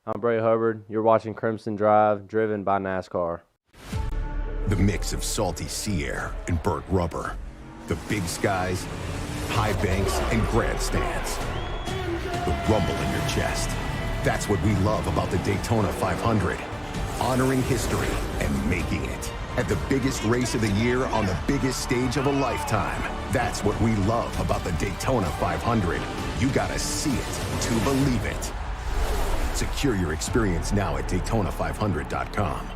I'm Bray Hubbard. You're watching Crimson Drive, driven by NASCAR. The mix of salty sea air and burnt rubber. The big skies, high banks, and grandstands. The rumble in your chest. That's what we love about the Daytona 500. Honoring history and making it. At the biggest race of the year on the biggest stage of a lifetime. That's what we love about the Daytona 500. You gotta see it to believe it. Secure your experience now at Daytona500.com.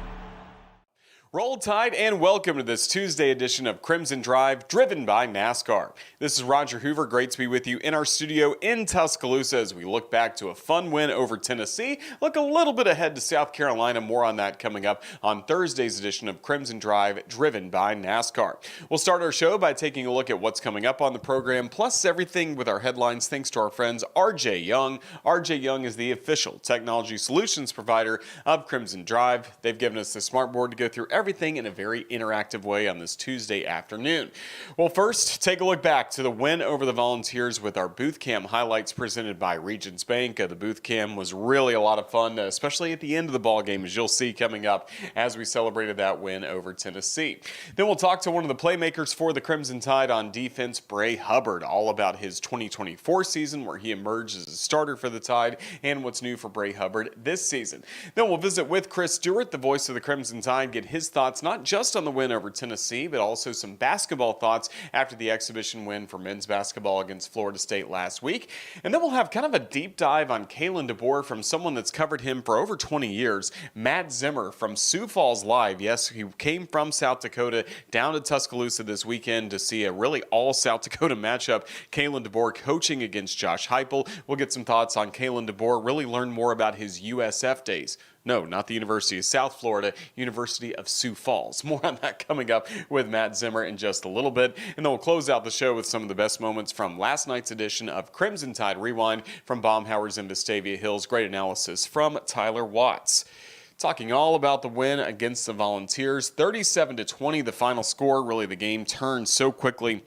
Roll Tide and welcome to this Tuesday edition of Crimson Drive, driven by NASCAR. This is Roger Hoover. Great to be with you in our studio in Tuscaloosa as we look back to a fun win over Tennessee. Look a little bit ahead to South Carolina. More on that coming up on Thursday's edition of Crimson Drive, driven by NASCAR. We'll start our show by taking a look at what's coming up on the program, plus everything with our headlines thanks to our friends RJ Young. RJ Young is the official technology solutions provider of Crimson Drive. They've given us the smartboard to go through everything in a very interactive way on this Tuesday afternoon. Well, first, take a look back to the win over the Volunteers with our booth cam highlights presented by Regions Bank. The booth cam was really a lot of fun, especially at the end of the ball game, as you'll see coming up as we celebrated that win over Tennessee. Then we'll talk to one of the playmakers for the Crimson Tide on defense, Bray Hubbard, all about his 2024 season where he emerged as a starter for the Tide and what's new for Bray Hubbard this season. Then we'll visit with Chris Stewart, the voice of the Crimson Tide, get his thoughts not just on the win over Tennessee, but also some basketball thoughts after the exhibition win for men's basketball against Florida State last week. And then we'll have kind of a deep dive on Kalen DeBoer from someone that's covered him for over 20 years, Matt Zimmer from Sioux Falls Live. Yes, he came from South Dakota down to Tuscaloosa this weekend to see a really all South Dakota matchup. Kalen DeBoer coaching against Josh Heupel. We'll get some thoughts on Kalen DeBoer, really learn more about his USF days. No, not the University of South Florida, University of Sioux Falls. More on that coming up with Matt Zimmer in just a little bit. And then we'll close out the show with some of the best moments from last night's edition of Crimson Tide Rewind from Baumhower's in Vestavia Hills. Great analysis from Tyler Watts. Talking all about the win against the Volunteers. 37-20, the final score. Really, the game turned so quickly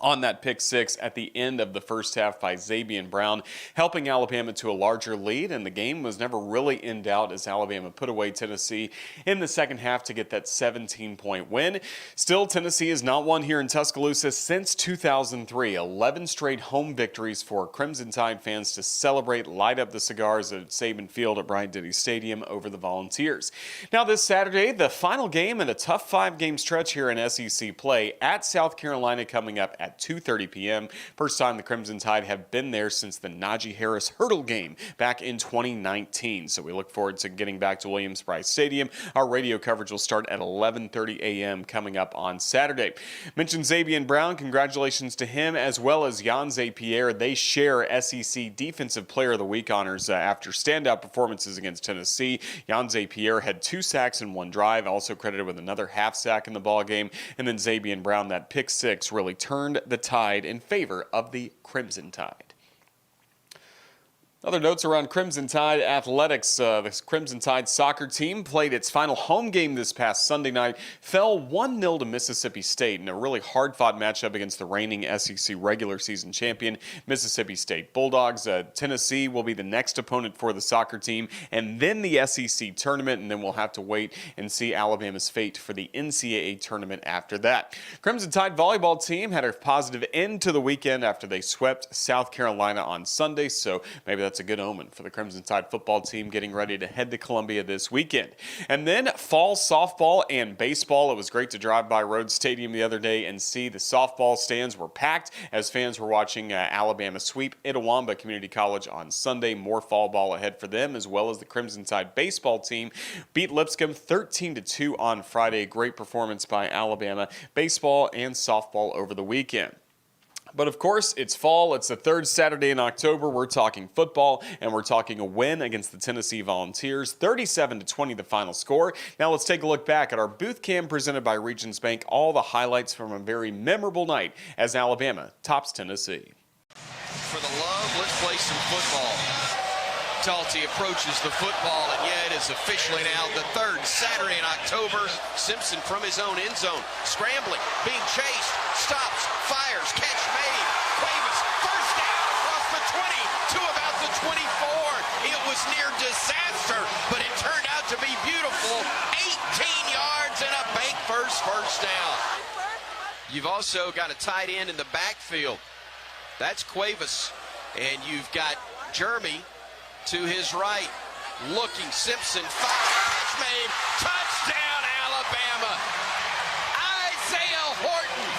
on that pick six at the end of the first half by Xavier Brown, helping Alabama to a larger lead, and the game was never really in doubt as Alabama put away Tennessee in the second half to get that 17-point win. Still, Tennessee has not won here in Tuscaloosa since 2003. 11 straight home victories for Crimson Tide fans to celebrate, light up the cigars at Saban Field at Bryant-Denny Stadium over the Volunteers. Now this Saturday, the final game in a tough five-game stretch here in SEC play at South Carolina coming up at 2:30 p.m. First time the Crimson Tide have been there since the Najee Harris hurdle game back in 2019. So we look forward to getting back to Williams-Brice Stadium. Our radio coverage will start at 11:30 a.m. coming up on Saturday. Mentioned Xavier Brown. Congratulations to him as well as Yanze Pierre. They share SEC Defensive Player of the Week honors after standout performances against Tennessee. Yanze Pierre had 2 sacks in 1 drive, also credited with another half sack in the ball game. And then Xavier Brown, that pick six really turned the tide in favor of the Crimson Tide. Other notes around Crimson Tide athletics. The Crimson Tide soccer team played its final home game this past Sunday night, fell 1-0 to Mississippi State in a really hard-fought matchup against the reigning SEC regular season champion, Mississippi State Bulldogs. Tennessee will be the next opponent for the soccer team, and then the SEC tournament, and then we'll have to wait and see Alabama's fate for the NCAA tournament after that. Crimson Tide volleyball team had a positive end to the weekend after they swept South Carolina on Sunday, so maybe that's a good omen for the Crimson Tide football team getting ready to head to Columbia this weekend. And then fall softball and baseball. It was great to drive by Rhodes Stadium the other day and see the softball stands were packed as fans were watching Alabama sweep Itawamba Community College on Sunday. More fall ball ahead for them, as well as the Crimson Tide baseball team beat Lipscomb 13-2 on Friday. Great performance by Alabama baseball and softball over the weekend. But of course, it's fall. It's the third Saturday in October. We're talking football, and we're talking a win against the Tennessee Volunteers. 37-20 the final score. Now let's take a look back at our booth cam presented by Regions Bank. All the highlights from a very memorable night as Alabama tops Tennessee. For the love, let's play some football. Talty approaches the football, and yet it is officially now the third Saturday in October. Simpson from his own end zone, scrambling, being chased, stops, fires, catch made. Cuevas, first down across the 20 to about the 24. It was near disaster, but it turned out to be beautiful. 18 yards and a bank first down. You've also got a tight end in the backfield. That's Cuevas. And you've got Jeremy to his right. Looking, Simpson, catch made, touchdown Alabama. Isaiah Horton.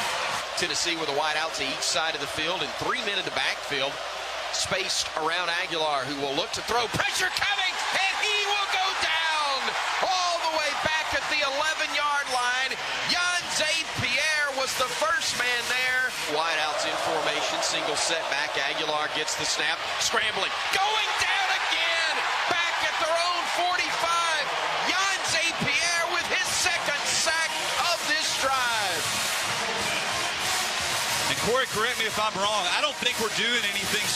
Tennessee with a wide out to each side of the field and 3 men in the backfield, spaced around Aguilar, who will look to throw. Pressure coming, and he will go down all the way back at the 11-yard line. Jan Pierre was the first man there. Wide outs in formation, single setback. Aguilar gets the snap, scrambling, going down again, back at their own 45. Jan Pierre with his second sack of this drive. And Corey, correct me if I'm wrong, I don't think we're doing anything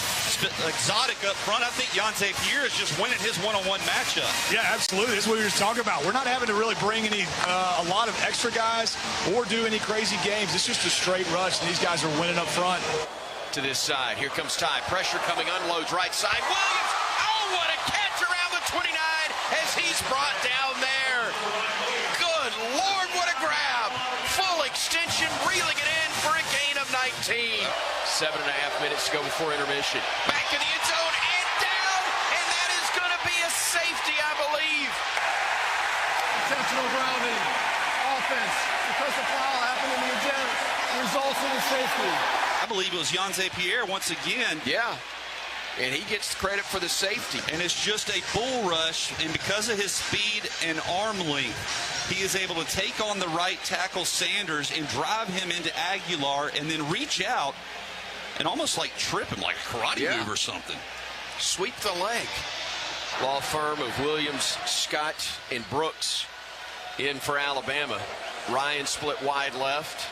exotic up front. I think Yante Pierre is just winning his one-on-one matchup. Yeah, absolutely. That's what we were just talking about. We're not having to really bring a lot of extra guys or do any crazy games. It's just a straight rush, and these guys are winning up front. To this side, here comes Ty. Pressure coming, unloads right side. Williams, oh, what a catch around the 29 as he's brought down there. Good Lord, what a grab. Full extension, reeling it in for a gain of 19. 7.5 minutes to go before intermission. Back to the end zone and down, and that is going to be a safety, I believe. Intentional grounding, offense, because the foul happened in the agenda, results in a safety. I believe it was Yante Pierre once again. Yeah, and he gets credit for the safety. And it's just a bull rush, and because of his speed and arm length, he is able to take on the right tackle Sanders and drive him into Aguilar and then reach out and almost like trip him like a karate move or something. Sweep the leg. Law firm of Williams, Scott, and Brooks in for Alabama. Ryan split wide left.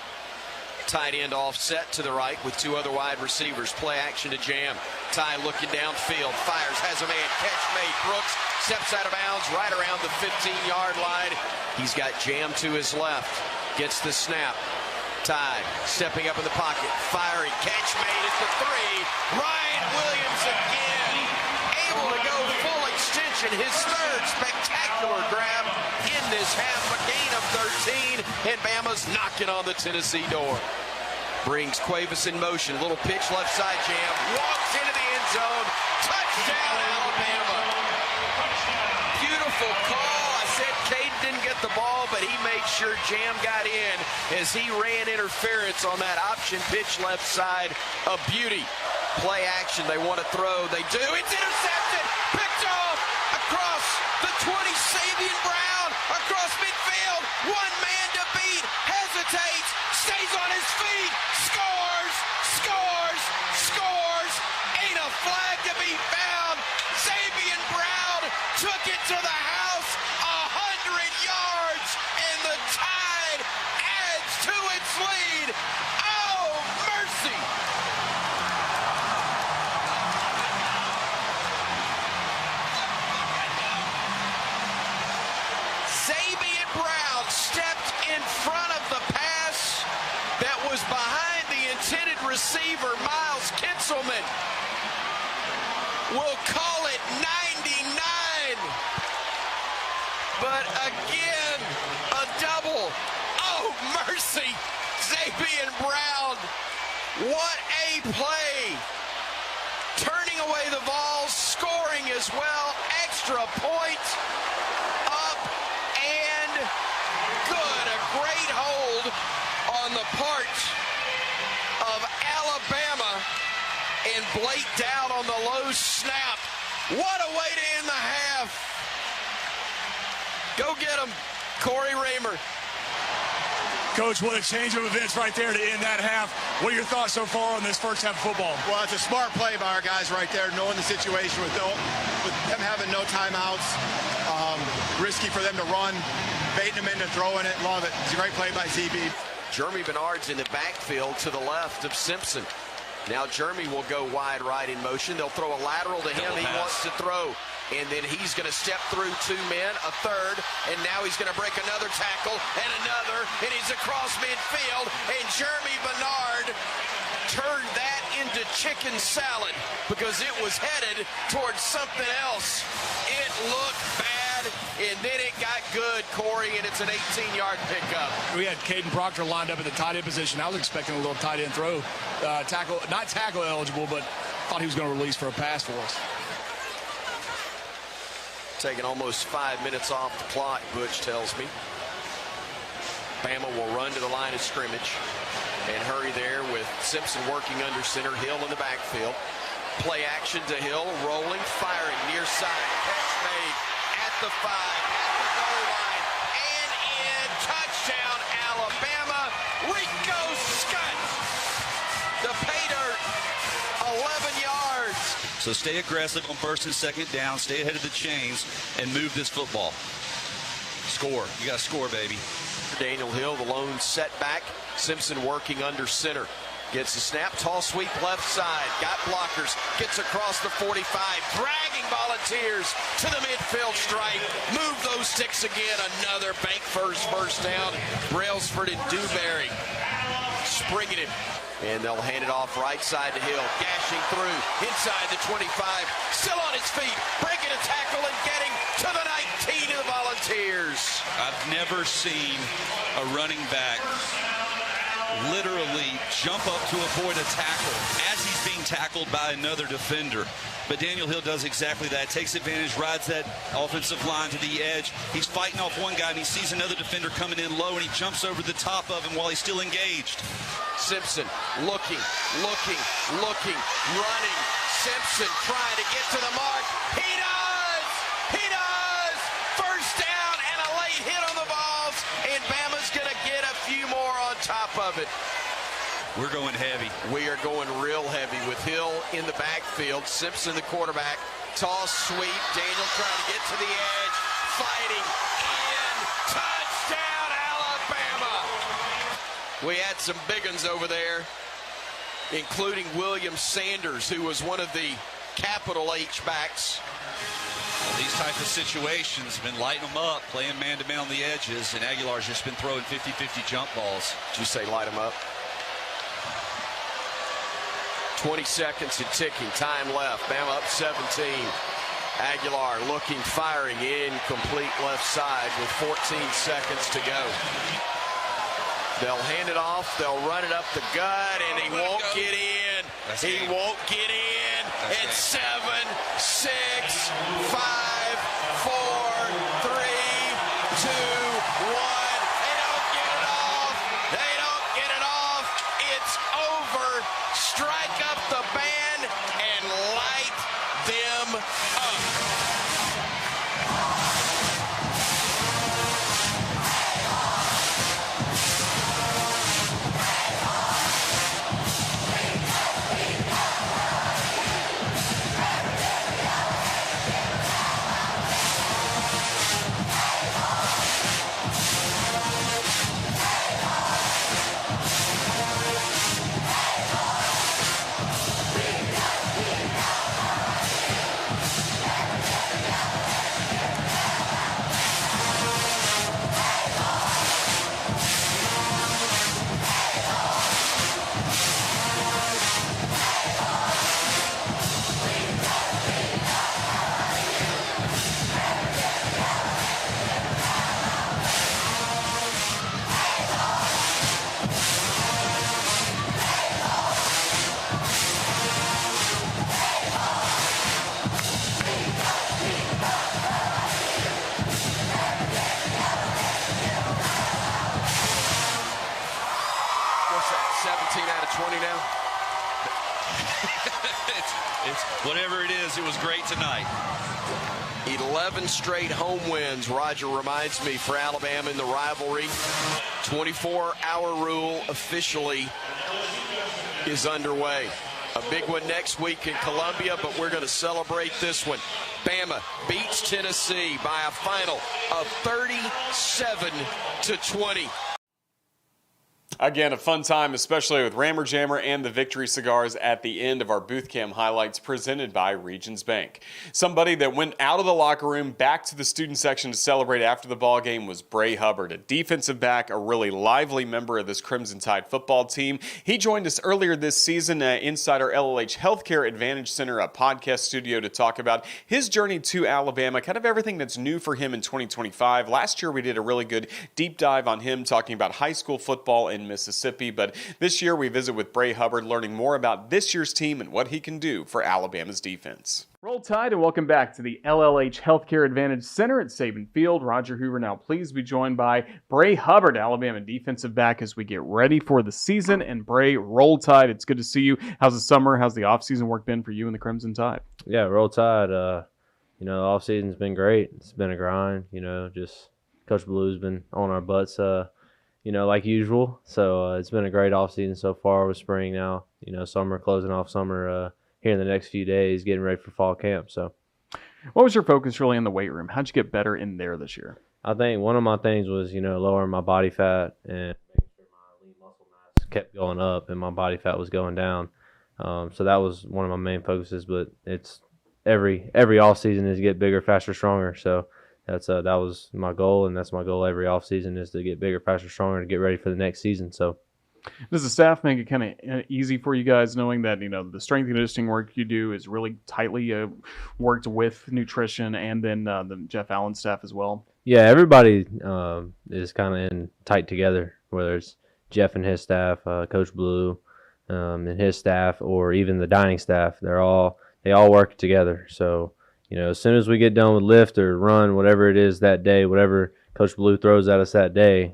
Tight end offset to the right with two other wide receivers. Play action to jam. Ty looking downfield. Fires, has a man. Catch made. Brooks steps out of bounds right around the 15-yard line. He's got jam to his left. Gets the snap. Ty stepping up in the pocket. Firing. Catch made at the 3. Ryan Williams again. Able to go full extension. His third spectacular grab in this half. A gain of 13. And Bama's knocking on the Tennessee door. Brings Cuevas in motion. Little pitch left side jam. Walks into the end zone. Touchdown Alabama. Beautiful call. I said Caden didn't get the ball, but he made sure Jam got in as he ran interference on that option pitch left side. A beauty. Play action. They want to throw. They do. It's intercepted. Picked off across the 20. Sabian Brown across midfield. One man to beat. Hesitates. Stays on his feet. Scores. Scores. Scores. Ain't a flag to be found. Sabian Brown took it to the house. 100 yards. And the Tide adds to its lead. Oh, mercy. Sabian Brown stepped in front of the pass that was behind the intended receiver, Miles Kinselman. We'll call it 99. But again, a double. Oh, mercy. Sabian Brown. What a play. Turning away the ball, scoring as well. Extra point. Up and good. A great hold on the part of Alabama. And Blake down on the low snap. What a way to end the half. Go get him, Corey Raymer. Coach, what a change of events right there to end that half. What are your thoughts so far on this first half of football? Well, it's a smart play by our guys right there, knowing the situation with them having no timeouts. Risky for them to run, baiting them into throwing it. Love it. It's a great play by ZB. Jeremy Bernard's in the backfield to the left of Simpson. Now Jeremy will go wide right in motion. They'll throw a lateral to him. He wants to throw. And then he's going to step through two men, a third, and now he's going to break another tackle and another, and he's across midfield, and Jeremy Bernard turned that into chicken salad because it was headed towards something else. It looked bad, and then it got good, Corey, and it's an 18-yard pickup. We had Caden Proctor lined up in the tight end position. I was expecting a little tight end throw. Not tackle eligible, but thought he was going to release for a pass for us. Taking almost 5 minutes off the clock, Butch tells me. Bama will run to the line of scrimmage and hurry there with Simpson working under center, Hill in the backfield. Play action to Hill, rolling, firing, near side. Catch made at the 5, at the goal line, and in. Touchdown, Alabama. Rico Scott. The pay dirt, 11 yards. So stay aggressive on first and second down, stay ahead of the chains, and move this football. Score. You got to score, baby. Daniel Hill, the lone setback. Simpson working under center. Gets the snap, tall sweep left side. Got blockers, gets across the 45, dragging Volunteers to the midfield stripe. Move those sticks again. Another bank first down. Brailsford and Dewberry springing him. And they'll hand it off right side to Hill. Gashing through inside the 25. Still on his feet. Breaking a tackle and getting to the 19 of the Volunteers. I've never seen a running back literally jump up to avoid a tackle as he's being tackled by another defender. But Daniel Hill does exactly that. Takes advantage, rides that offensive line to the edge. He's fighting off one guy, and he sees another defender coming in low, and he jumps over the top of him while he's still engaged. Simpson looking, running. Simpson trying to get to the mark. He does! First down and a late hit on the balls, and Bama's going to get a few more on top of it. We're going heavy. We are going real heavy with Hill in the backfield. Simpson, the quarterback. Toss sweep. Daniel trying to get to the edge. Fighting in. Touchdown, Alabama. We had some big ones over there, including William Sanders, who was one of the capital H backs. Well, these type of situations have been lighting them up, playing man-to-man on the edges, and Aguilar's just been throwing 50-50 jump balls. Did you say light them up? 20 seconds and ticking. Time left. Bama up 17. Aguilar looking, firing, incomplete left side with 14 seconds to go. They'll hand it off. They'll run it up the gut, and he won't get in. He won't get in. It's 7, 6, 5, 4, 3, 2, 1. They don't get it off. They don't get it off. It's over. Strike up the band and light them up. What's that, 17 out of 20 now? it's whatever it is, it was great tonight. 11 straight home wins, Roger reminds me, for Alabama in the rivalry. 24-hour rule officially is underway. A big one next week in Columbia, but we're going to celebrate this one. Bama beats Tennessee by a final of 37-20. Again, a fun time, especially with Rammer Jammer and the Victory Cigars at the end of our Booth Cam highlights presented by Regions Bank. Somebody that went out of the locker room back to the student section to celebrate after the ball game was Bray Hubbard, a defensive back, a really lively member of this Crimson Tide football team. He joined us earlier this season inside our LLH Healthcare Advantage Center podcast studio to talk about his journey to Alabama, kind of everything that's new for him in 2025. Last year we did a really good deep dive on him talking about high school football in Mississippi, but this year we visit with Bray Hubbard, learning more about this year's team and what he can do for Alabama's defense. Roll Tide and welcome back to the LLH Healthcare Advantage Center at Saban Field. Roger Hoover now pleased to be joined by Bray Hubbard, Alabama defensive back, as we get ready for the season. And Bray, Roll Tide, it's good to see you. How's the summer? How's the offseason work been for you and the Crimson Tide? Yeah, Roll Tide. The offseason's been great. It's been a grind. Just Coach Blue's been on our butts. Like usual. So it's been a great offseason so far with spring now. Summer, closing off summer here in the next few days, getting ready for fall camp. So, what was your focus really in the weight room? How'd you get better in there this year? I think one of my things was, lowering my body fat and making sure my lean muscle mass kept going up and my body fat was going down. So that was one of my main focuses. But it's every offseason is to get bigger, faster, stronger. So that was my goal, and that's my goal every offseason is to get bigger, faster, stronger, to get ready for the next season. So, does the staff make it kind of easy for you guys, knowing that the strength and conditioning work you do is really tightly worked with nutrition, and then the Jeff Allen staff as well? Yeah, everybody is kind of in tight together, whether it's Jeff and his staff, Coach Blue and his staff, or even the dining staff. They all work together. So, as soon as we get done with lift or run, whatever it is that day, whatever Coach Blue throws at us that day,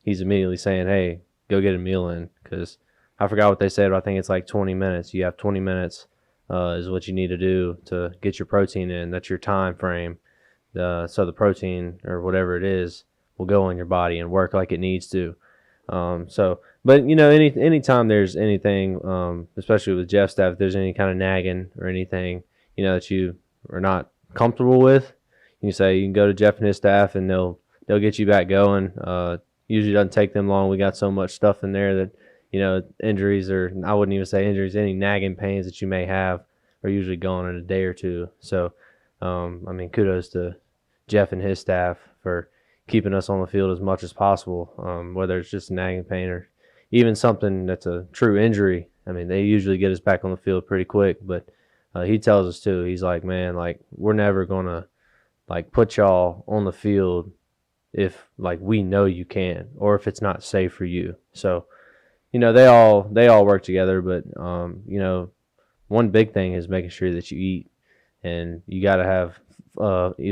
he's immediately saying, hey, go get a meal in, because I forgot what they said, but I think it's like 20 minutes. You have 20 minutes is what you need to do to get your protein in. That's your time frame. So the protein or whatever it is will go in your body and work like it needs to. But anytime there's anything, especially with Jeff's staff, if there's any kind of nagging or anything, that you are not comfortable with, you can go to Jeff and his staff, and they'll get you back going. Usually doesn't take them long. We got so much stuff in there that, injuries, or I wouldn't even say injuries, any nagging pains that you may have are usually gone in a day or two. So, kudos to Jeff and his staff for keeping us on the field as much as possible, whether it's just a nagging pain or even something that's a true injury. They usually get us back on the field pretty quick, but he tells us too, he's like, man, like, we're never going to put y'all on the field if we know you can, or if it's not safe for you. So, they all work together, but one big thing is making sure that you eat, and you got to have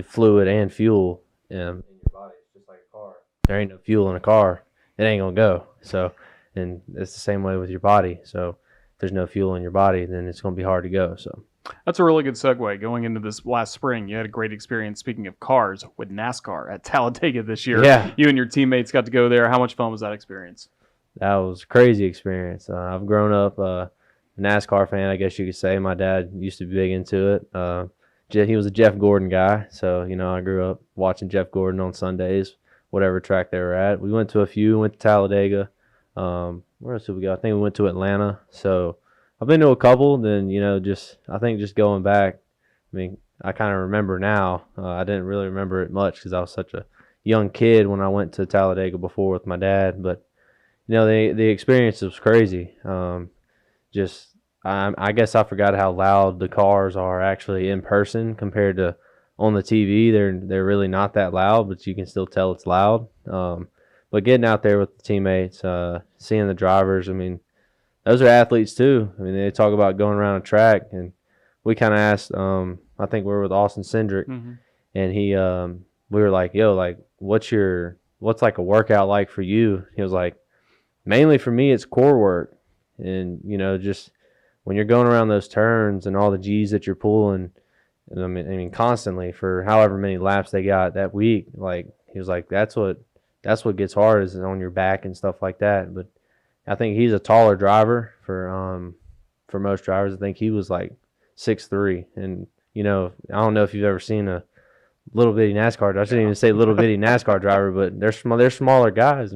fluid and fuel in your body. It's just like a car. There ain't no fuel in a car, it ain't gonna go. So, and it's the same way with your body. So, if there's no fuel in your body, then it's gonna be hard to go. So. That's a really good segue. Going into this last spring, you had a great experience, speaking of cars, with NASCAR at Talladega this year. Yeah. You and your teammates got to go there. How much fun was that experience? That was a crazy experience. I've grown up a NASCAR fan, I guess you could say. My dad used to be big into it. He was a Jeff Gordon guy, so, I grew up watching Jeff Gordon on Sundays, whatever track they were at. We went to a few, went to Talladega. Where else did we go? I think we went to Atlanta. So, I've been to a couple, then, I think just going back, I kind of remember now. I didn't really remember it much because I was such a young kid when I went to Talladega before with my dad. But, the experience was crazy. I guess I forgot how loud the cars are actually in person compared to on the TV. They're really not that loud, but you can still tell it's loud. But getting out there with the teammates, seeing the drivers, those are athletes too. They talk about going around a track, and we kind of asked, I think we were with Austin Cindric, and he, we were like, yo, like, what's like a workout like for you? He was like, mainly for me, it's core work. And, just when you're going around those turns and all the G's that you're pulling, and constantly for however many laps they got that week, like, he was like, that's what gets hard is on your back and stuff like that. But I think he's a taller driver for most drivers. I think he was like 6'3", and I don't know if you've ever seen a little bitty NASCAR. I shouldn't even say little bitty NASCAR driver, but they're smaller guys.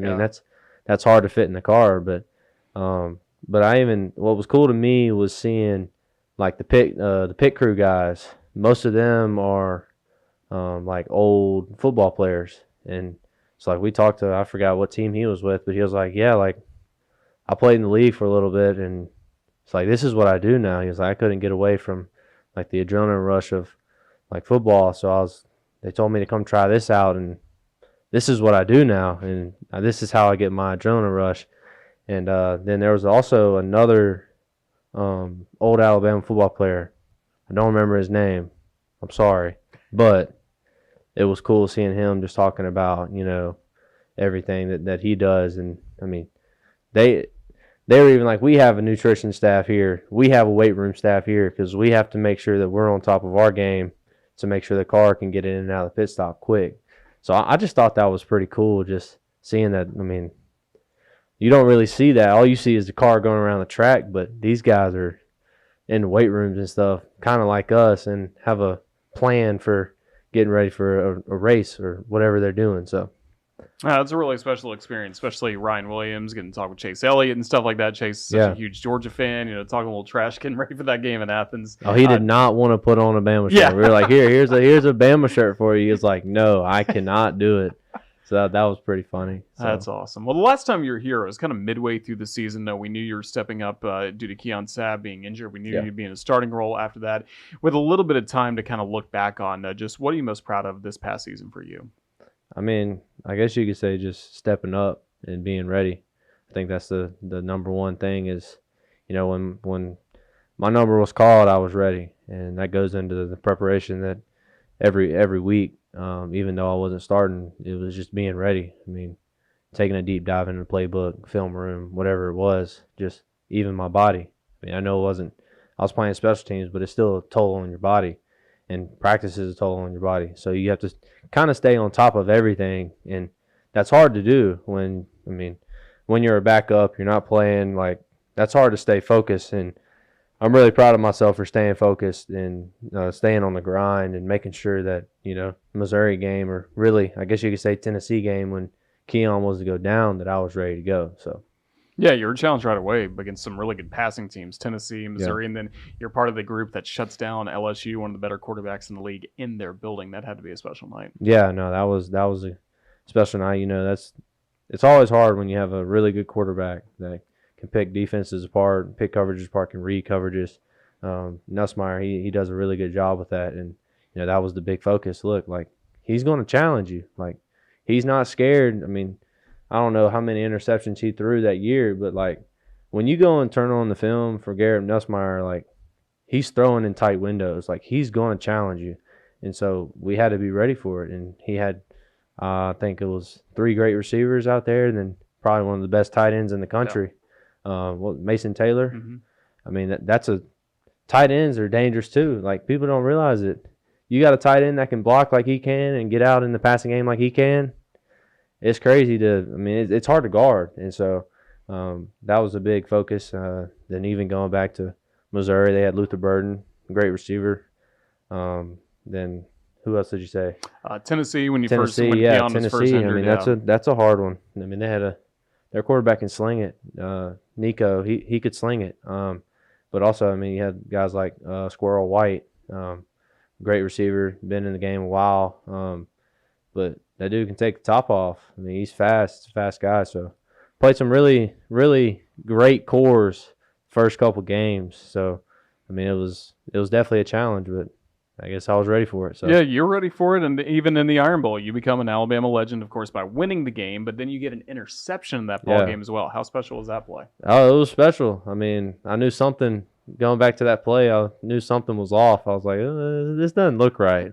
that's hard to fit in the car. But what was cool to me was seeing like the pit crew guys. Most of them are like old football players, and it's like we talked to, I forgot what team he was with, but he was like, yeah, like I played in the league for a little bit, and it's like this is what I do now. He was like, I couldn't get away from like the adrenaline rush of like football, so they told me to come try this out, and this is what I do now, and this is how I get my adrenaline rush. And then there was also another old Alabama football player. I don't remember his name. I'm sorry. But it was cool seeing him just talking about, everything that he does. And, I mean, they were even like, we have a nutrition staff here. We have a weight room staff here because we have to make sure that we're on top of our game to make sure the car can get in and out of the pit stop quick. So I just thought that was pretty cool just seeing that. I mean, you don't really see that. All you see is the car going around the track, but these guys are in the weight rooms and stuff, kind of like us, and have a plan for getting ready for a race or whatever they're doing. So it's a really special experience, especially Ryan Williams getting to talk with Chase Elliott and stuff like that. Chase is such a huge Georgia fan, talking a little trash, getting ready for that game in Athens. Oh, he did not want to put on a Bama shirt. Yeah. We were like, here's a Bama shirt for you. He was like, no, I cannot do it. So that was pretty funny. So. That's awesome. Well, the last time you were here, it was kind of midway through the season. Though we knew you were stepping up due to Keon Sabb being injured. We knew you'd be in a starting role after that. With a little bit of time to kind of look back on, just what are you most proud of this past season for you? I mean, I guess you could say just stepping up and being ready. I think that's the number one thing is, when my number was called, I was ready. And that goes into the preparation that every week. Even though I wasn't starting, it was just being ready. I mean, taking a deep dive into the playbook, film room, whatever it was, just even my body. I mean, I know I was playing special teams, but it's still a toll on your body, and practice is a toll on your body. So you have to kind of stay on top of everything, and that's hard to do when you're a backup, you're not playing, like that's hard to stay focused. And I'm really proud of myself for staying focused and staying on the grind and making sure that, Missouri game, or really, I guess you could say Tennessee game, when Keon was to go down, that I was ready to go. So, yeah, you were challenged right away against some really good passing teams, Tennessee, Missouri, and then you're part of the group that shuts down LSU, one of the better quarterbacks in the league, in their building. That had to be a special night. Yeah, no, that was a special night. It's always hard when you have a really good quarterback that can pick defenses apart, pick coverages apart, can read coverages. Nussmeier, he does a really good job with that, and that was the big focus. Look, like he's going to challenge you. Like he's not scared. I mean, I don't know how many interceptions he threw that year, but like when you go and turn on the film for Garrett Nussmeier, like he's throwing in tight windows. Like he's going to challenge you, and so we had to be ready for it. And he had, I think it was 3 great receivers out there, and then probably one of the best tight ends in the country. Yeah. Mason Taylor. Mm-hmm. I mean, that's a tight ends are dangerous too. Like people don't realize it. You got a tight end that can block like he can and get out in the passing game like he can. It's crazy it's hard to guard. And so that was a big focus. Then even going back to Missouri, they had Luther Burden, great receiver. Then who else did you say? Tennessee, when Tennessee, first Tennessee. First injured, that's a hard one. I mean, they had their quarterback can sling it. Nico, he could sling it. But also, you had guys like Squirrel White, great receiver, been in the game a while. But that dude can take the top off. He's fast. He's a fast guy. So played some really, really great cores first couple games. So, it was definitely a challenge, but I guess I was ready for it. So. Yeah, you're ready for it, and even in the Iron Bowl, you become an Alabama legend, of course, by winning the game, but then you get an interception in that ball game as well. How special was that play? Oh, it was special. I knew something, going back to that play, I knew something was off. I was like, this doesn't look right.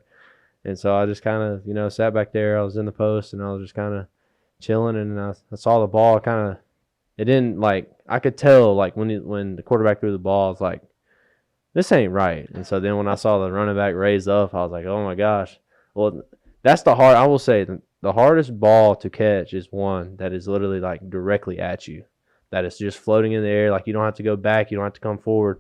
And so I just kind of, sat back there. I was in the post, and I was just kind of chilling, and I saw the ball it didn't, I could tell, when the quarterback threw the ball, I was like, this ain't right. And so then when I saw the running back raise up, I was like, oh my gosh. Well, that's I will say the hardest ball to catch is one that is literally directly at you, that is just floating in the air. You don't have to go back. You don't have to come forward.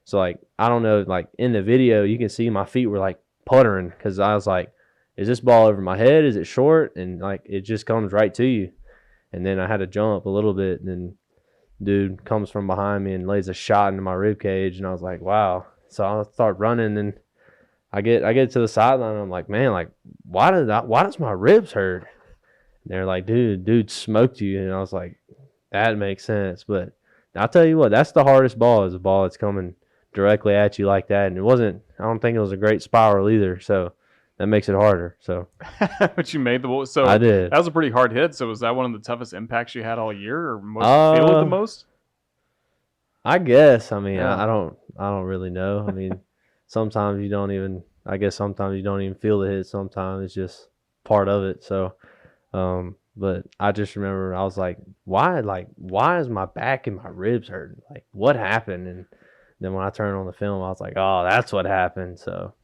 So I don't know, in the video, you can see my feet were puttering because I was like, is this ball over my head? Is it short? And it just comes right to you. and then I had to jump a little bit, and then dude comes from behind me and lays a shot into my rib cage, and I was like, wow. So I start running, and I get to the sideline, and I'm like, man, like why does my ribs hurt? And they're like, dude smoked you, and I was like, that makes sense. But I'll tell you what, that's the hardest ball, is a ball that's coming directly at you like that, and I don't think it was a great spiral either, so that makes it harder. So, but you made the so I did. That was a pretty hard hit. So was that one of the toughest impacts you had all year, or feel it the most? I guess. I mean, Yeah. I don't really know. I mean, sometimes you don't even. I guess sometimes you don't even feel the hit. Sometimes it's just part of it. So, but I just remember I was like, why is my back and my ribs hurting? Like, what happened? And then when I turned on the film, I was like, oh, that's what happened. So.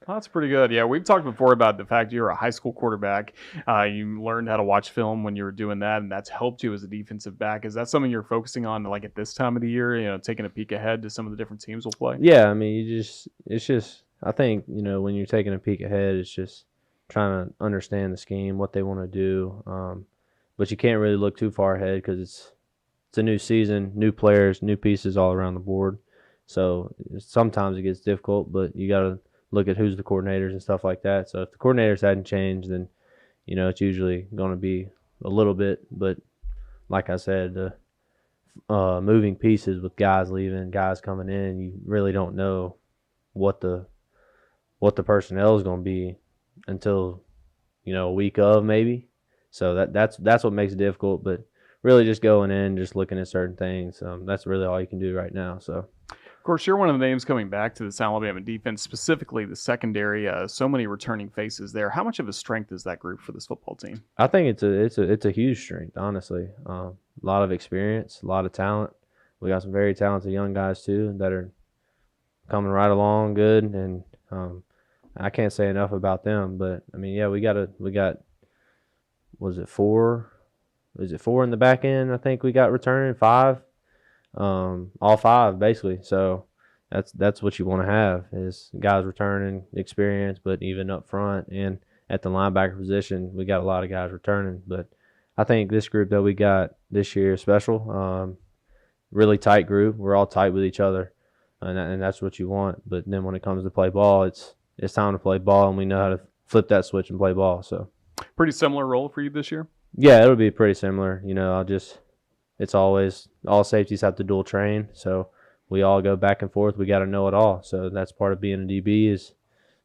Oh, that's pretty good. Yeah, we've talked before about the fact you're a high school quarterback. You learned how to watch film when you were doing that, and that's helped you as a defensive back. Is that something you're focusing on, like at this time of the year? You know, taking a peek ahead to some of the different teams will play. Yeah, I mean, it's just. I think when you're taking a peek ahead, it's just trying to understand the scheme, what they want to do. But you can't really look too far ahead because it's a new season, new players, new pieces all around the board. So sometimes it gets difficult, but you got to look at who's the coordinators and stuff like that. So if the coordinators hadn't changed, then it's usually going to be a little bit. But like I said, the moving pieces with guys leaving, guys coming in, you really don't know what the personnel is going to be until a week of maybe. So that's what makes it difficult. But really, just going in, just looking at certain things, that's really all you can do right now. So. Of course, you're one of the names coming back to this Alabama defense, specifically the secondary. So many returning faces there. How much of a strength is that group for this football team? I think it's a huge strength, honestly. A lot of experience, a lot of talent. We got some very talented young guys too that are coming right along good, and I can't say enough about them. But I mean, yeah, we got was it four? Is it four in the back end? I think we got returning 5. All 5 basically. So that's what you want to have, is guys returning, experience, but even up front and at the linebacker position, we got a lot of guys returning. But I think this group that we got this year is special. Really tight group. We're all tight with each other, and that's what you want. But then when it comes to play ball, it's time to play ball, and we know how to flip that switch and play ball. So pretty similar role for you this year? Yeah, it'll be pretty similar. It's always all safeties have to dual train, so we all go back and forth. We got to know it all. So that's part of being a DB, is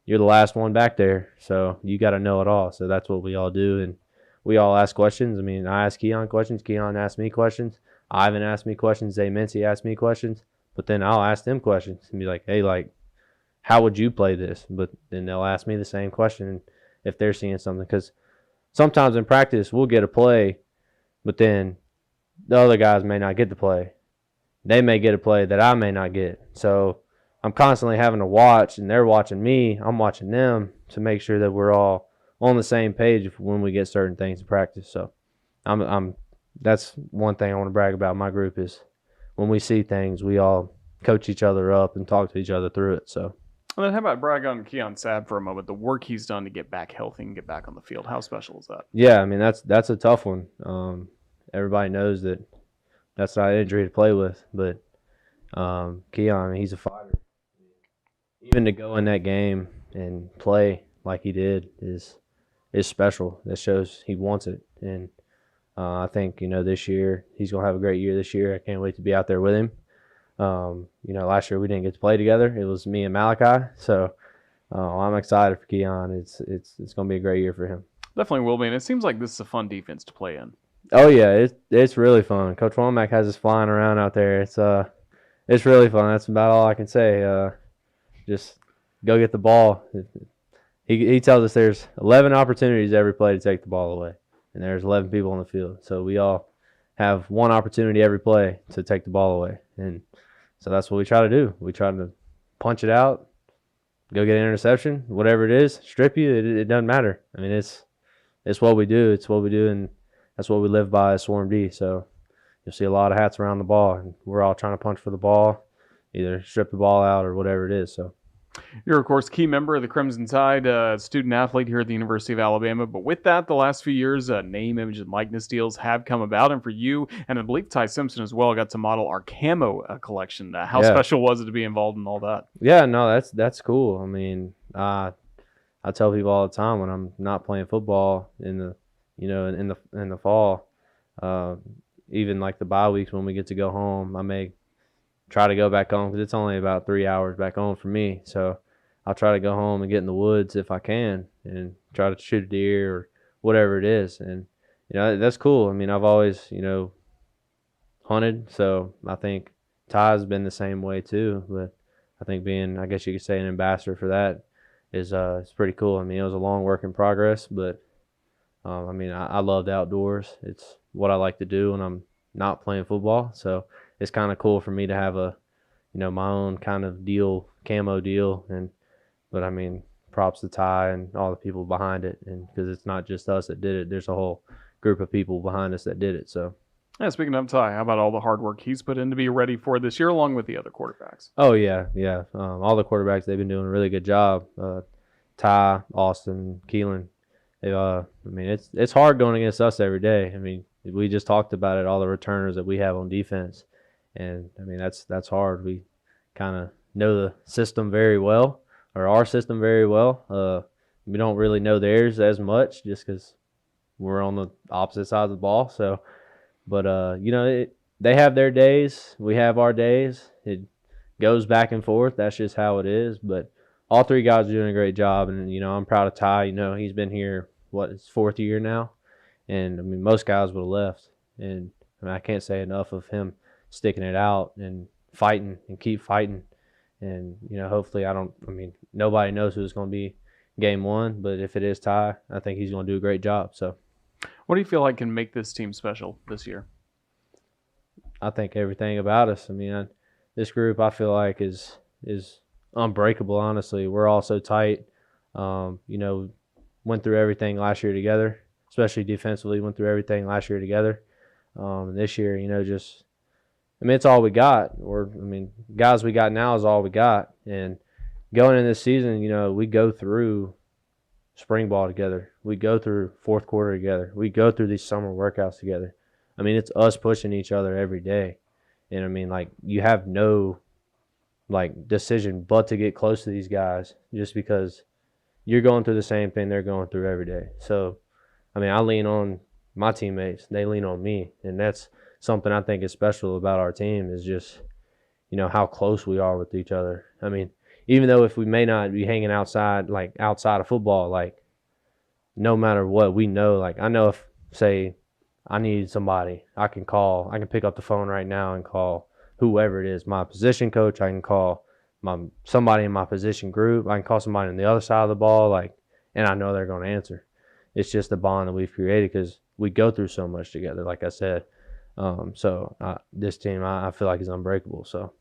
you're the last one back there, so you got to know it all. So that's what we all do, and we all ask questions. I mean, I ask Keon questions. Keon asks me questions. Ivan asked me questions. Zay Mincy asked me questions. But then I'll ask them questions and be like, hey, like, how would you play this? But then they'll ask me the same question if they're seeing something. Because sometimes in practice we'll get a play, but then the other guys may not get the play. They may get a play that I may not get. So I'm constantly having to watch, and they're watching me. I'm watching them to make sure that we're all on the same page when we get certain things in practice. So that's one thing I want to brag about my group, is when we see things, we all coach each other up and talk to each other through it. So. And then how about brag on Keon Sabb for a moment, the work he's done to get back healthy and get back on the field? How special is that? Yeah, I mean, that's a tough one. Everybody knows that that's not an injury to play with, but Keon, I mean, he's a fighter. Even to go in that game and play like he did is special. That shows he wants it. And I think, this year, he's going to have a great year this year. I can't wait to be out there with him. Last year we didn't get to play together. It was me and Malachi. So I'm excited for Keon. It's going to be a great year for him. Definitely will be. And it seems like this is a fun defense to play in. Oh, yeah. It's really fun. Coach Womack has us flying around out there. It's really fun. That's about all I can say. Just go get the ball. He tells us there's 11 opportunities every play to take the ball away, and there's 11 people on the field. So we all have one opportunity every play to take the ball away. And so that's what we try to do. We try to punch it out, go get an interception, whatever it is, strip you. It doesn't matter. I mean, it's what we do. It's what we do, and that's what we live by as Swarm D. So you'll see a lot of hats around the ball, and we're all trying to punch for the ball, either strip the ball out or whatever it is. So You're, of course, key member of the Crimson Tide, student athlete here at the University of Alabama. But with that, the last few years, name, image, and likeness deals have come about. And for you, and I believe Ty Simpson as well, got to model our camo collection. How special was it to be involved in all that? Yeah, no, that's cool. I mean, I tell people all the time when I'm not playing football in the fall, even like the bye weeks when we get to go home, I may try to go back home because it's only about 3 hours back home for me. So I'll try to go home and get in the woods if I can and try to shoot a deer or whatever it is. And, that's cool. I mean, I've always, hunted. So I think Ty's been the same way too. But I think being, I guess you could say, an ambassador for that is it's pretty cool. I mean, it was a long work in progress, but I mean, I love the outdoors. It's what I like to do when I'm not playing football. So it's kind of cool for me to have my own kind of deal, camo deal. But I mean, props to Ty and all the people behind it. And because it's not just us that did it, there's a whole group of people behind us that did it. So. Yeah, speaking of Ty, how about all the hard work he's put in to be ready for this year, along with the other quarterbacks? Oh, yeah. All the quarterbacks, they've been doing a really good job. Ty, Austin, Keelan. I mean, it's hard going against us every day. I mean, we just talked about it, all the returners that we have on defense. And, I mean, that's hard. We kind of know the system very well, or our system very well. We don't really know theirs as much just because we're on the opposite side of the ball. So, but, they have their days. We have our days. It goes back and forth. That's just how it is. But all three guys are doing a great job. And, I'm proud of Ty. He's been here, his fourth year now. And, I mean, most guys would have left. And, I mean, I can't say enough of him sticking it out and fighting and keep fighting. And, hopefully nobody knows who it's going to be game one. But if it is Ty, I think he's going to do a great job. So. What do you feel like can make this team special this year? I think everything about us. I mean, this group I feel like is unbreakable, honestly. We're all so tight. Went through everything last year together, especially defensively, went through everything last year together. This year, it's all we got. Guys we got now is all we got. And going in this season, we go through spring ball together. We go through fourth quarter together. We go through these summer workouts together. I mean, it's us pushing each other every day. And, I mean, you have no, decision but to get close to these guys just because you're going through the same thing they're going through every day. So, I mean, I lean on my teammates. They lean on me. And that's something I think is special about our team is just, how close we are with each other. I mean, even though if we may not be hanging outside of football, no matter what, we know, I know if, say, I need somebody, I can pick up the phone right now and call whoever it is, my position coach, I can call somebody in my position group, I can call somebody on the other side of the ball, and I know they're going to answer. It's just the bond that we've created because we go through so much together, like I said. This team, I feel like is unbreakable, so.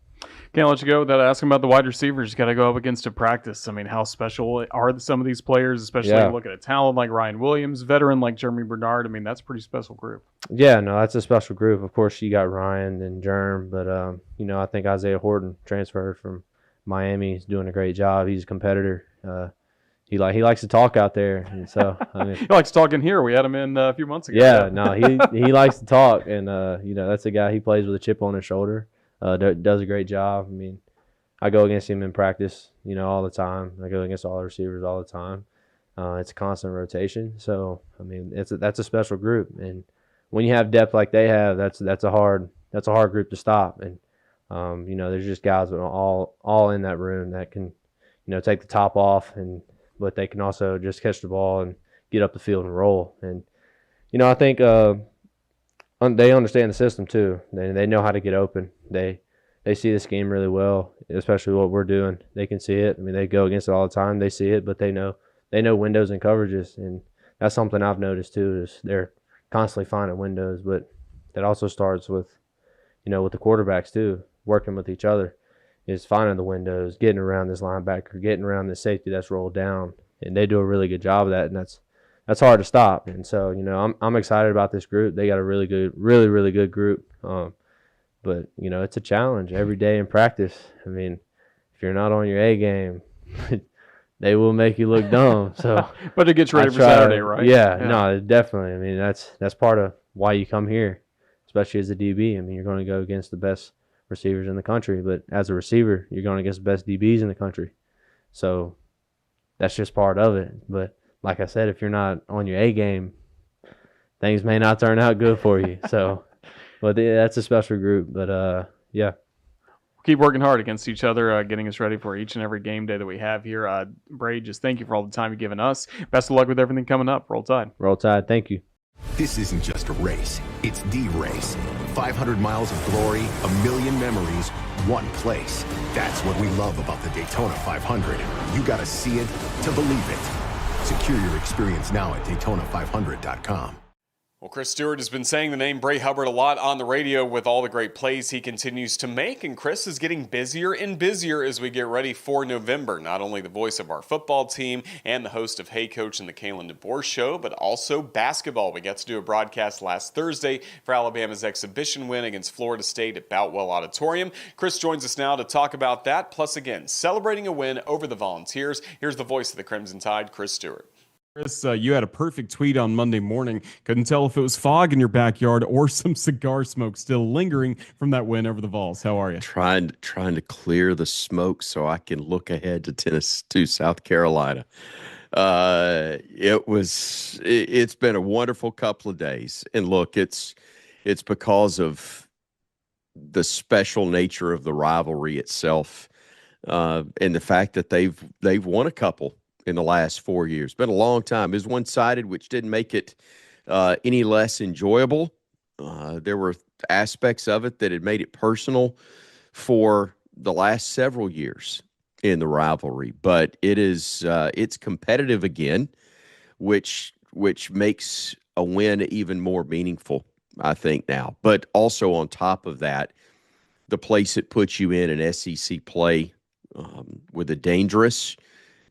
Can't let you go without asking about the wide receivers. You got to go up against a practice. I mean, how special are some of these players, especially looking at talent like Ryan Williams, veteran like Jeremy Bernard? I mean, that's a pretty special group. Yeah, no, that's a special group. Of course, you got Ryan and Jerm, but, I think Isaiah Horton transferred from Miami. He's doing a great job. He's a competitor. He likes to talk out there, and so I mean, he likes talking here. We had him in a few months ago. Yeah, no, he likes to talk, and that's a guy. He plays with a chip on his shoulder. Does a great job. I mean, I go against him in practice, all the time. I go against all the receivers all the time. It's a constant rotation. So, I mean, that's a special group. And when you have depth like they have, that's a hard group to stop. And there's just guys that are all in that room that can, take the top off, but they can also just catch the ball and get up the field and roll. And I think they understand the system too. They know how to get open. They see the scheme really well, especially what we're doing. They can see it. I mean, they go against it all the time. They see it, but they know windows and coverages, and that's something I've noticed too. Is they're constantly finding windows, but that also starts with, with the quarterbacks too, working with each other, is finding the windows, getting around this linebacker, getting around the safety that's rolled down, and they do a really good job of that, and that's hard to stop. And so, I'm excited about this group. They got a really good group. But, it's a challenge every day in practice. I mean, if you're not on your A game, they will make you look dumb. So, but it gets ready for Saturday, right? Yeah, no, definitely. I mean, that's part of why you come here, especially as a DB. I mean, you're going to go against the best receivers in the country, but as a receiver, you're going against the best DBs in the country. So that's just part of it. But like I said, if you're not on your A game, things may not turn out good for you. So, but that's a special group. But yeah. Keep working hard against each other, getting us ready for each and every game day that we have here. Bray, just thank you for all the time you've given us. Best of luck with everything coming up. Roll Tide. Roll Tide. Thank you. This isn't just a race, it's the race. 500 miles of glory, a million memories, one place. That's what we love about the Daytona 500. You gotta see it to believe it. Secure your experience now at Daytona500.com. Well, Chris Stewart has been saying the name Bray Hubbard a lot on the radio with all the great plays he continues to make, and Chris is getting busier and busier as we get ready for November. Not only the voice of our football team and the host of Hey Coach and the Kalen DeBoer Show, but also basketball. We got to do a broadcast last Thursday for Alabama's exhibition win against Florida State at Boutwell Auditorium. Chris joins us now to talk about that, plus again, celebrating a win over the Volunteers. Here's the voice of the Crimson Tide, Chris Stewart. Chris, you had a perfect tweet on Monday morning. Couldn't tell if it was fog in your backyard or some cigar smoke still lingering from that win over the Vols. How are you? Trying to clear the smoke so I can look ahead to South Carolina. It's been a wonderful couple of days, and look, it's because of the special nature of the rivalry itself, and the fact that they've won a couple in the last 4 years. Been a long time. It was one-sided, which didn't make it any less enjoyable. There were aspects of it that had made it personal for the last several years in the rivalry. But it's competitive again, which makes a win even more meaningful, I think, now. But also on top of that, the place it puts you in an SEC play with a dangerous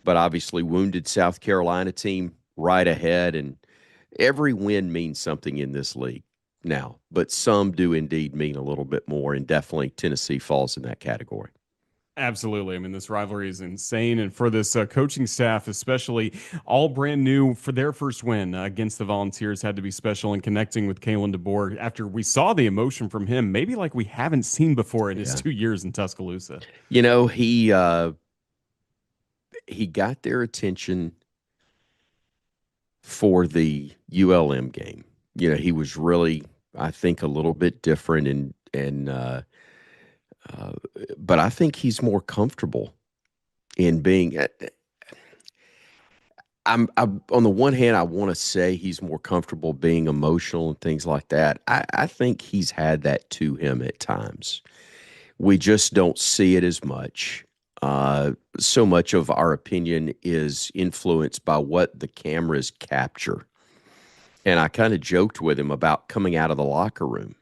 but obviously wounded South Carolina team right ahead. And every win means something in this league now, but some do indeed mean a little bit more, and definitely Tennessee falls in that category. Absolutely. I mean, this rivalry is insane. And for this coaching staff, especially, all brand new for their first win against the Volunteers had to be special, and connecting with Kalen DeBoer after we saw the emotion from him, maybe like we haven't seen before in his 2 years in Tuscaloosa. You know, he got their attention for the ULM game. You know, he was really, I think, a little bit different, but I think he's more comfortable in being. I'm on the one hand, I want to say he's more comfortable being emotional and things like that. I think he's had that to him at times. We just don't see it as much. So much of our opinion is influenced by what the cameras capture. And I kind of joked with him about coming out of the locker room.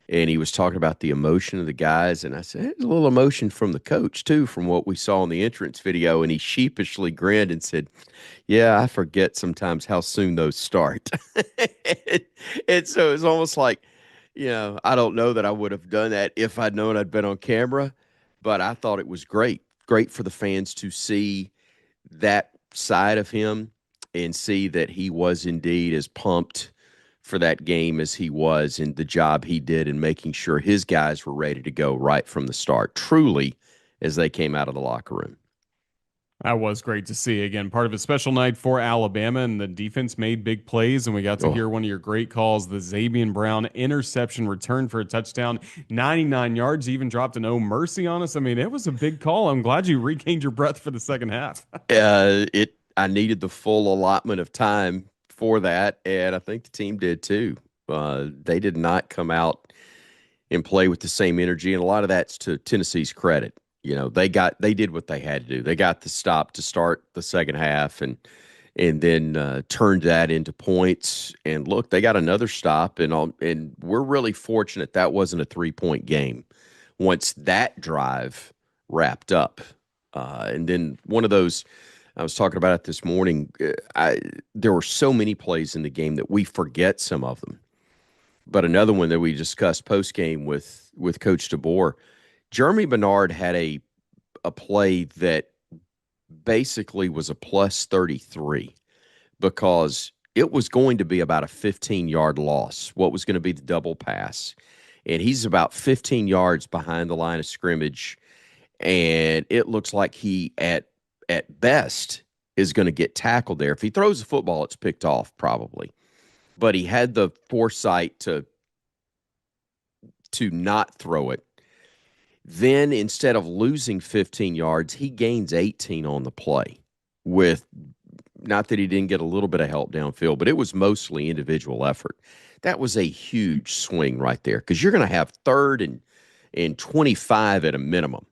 And he was talking about the emotion of the guys. And I said, there's a little emotion from the coach, too, from what we saw in the entrance video. And he sheepishly grinned and said, yeah, I forget sometimes how soon those start. And so it's almost like, you know, I don't know that I would have done that if I'd known I'd been on camera. But I thought it was great for the fans to see that side of him and see that he was indeed as pumped for that game as he was, and the job he did in making sure his guys were ready to go right from the start, truly, as they came out of the locker room. That was great to see. Again, part of a special night for Alabama, and the defense made big plays, and we got to hear one of your great calls, the Zabian Brown interception return for a touchdown, 99 yards, even dropped an oh mercy on us. I mean, it was a big call. I'm glad you regained your breath for the second half. I needed the full allotment of time for that, and I think the team did too. They did not come out and play with the same energy, and a lot of that's to Tennessee's credit. You know, they did what they had to do. They got the stop to start the second half, and then turned that into points. And look, they got another stop, and we're really fortunate that wasn't a 3-point game once that drive wrapped up. And then one of those, I was talking about it this morning. There were so many plays in the game that we forget some of them. But another one that we discussed post game with Coach DeBoer. Jeremy Bernard had a play that basically was a plus 33 because it was going to be about a 15-yard loss, what was going to be the double pass. And he's about 15 yards behind the line of scrimmage, and it looks like he, at best, is going to get tackled there. If he throws the football, it's picked off probably. But he had the foresight to not throw it. Then instead of losing 15 yards, he gains 18 on the play with, not that he didn't get a little bit of help downfield, but it was mostly individual effort. That was a huge swing right there because you're going to have 3rd and 25 at a minimum.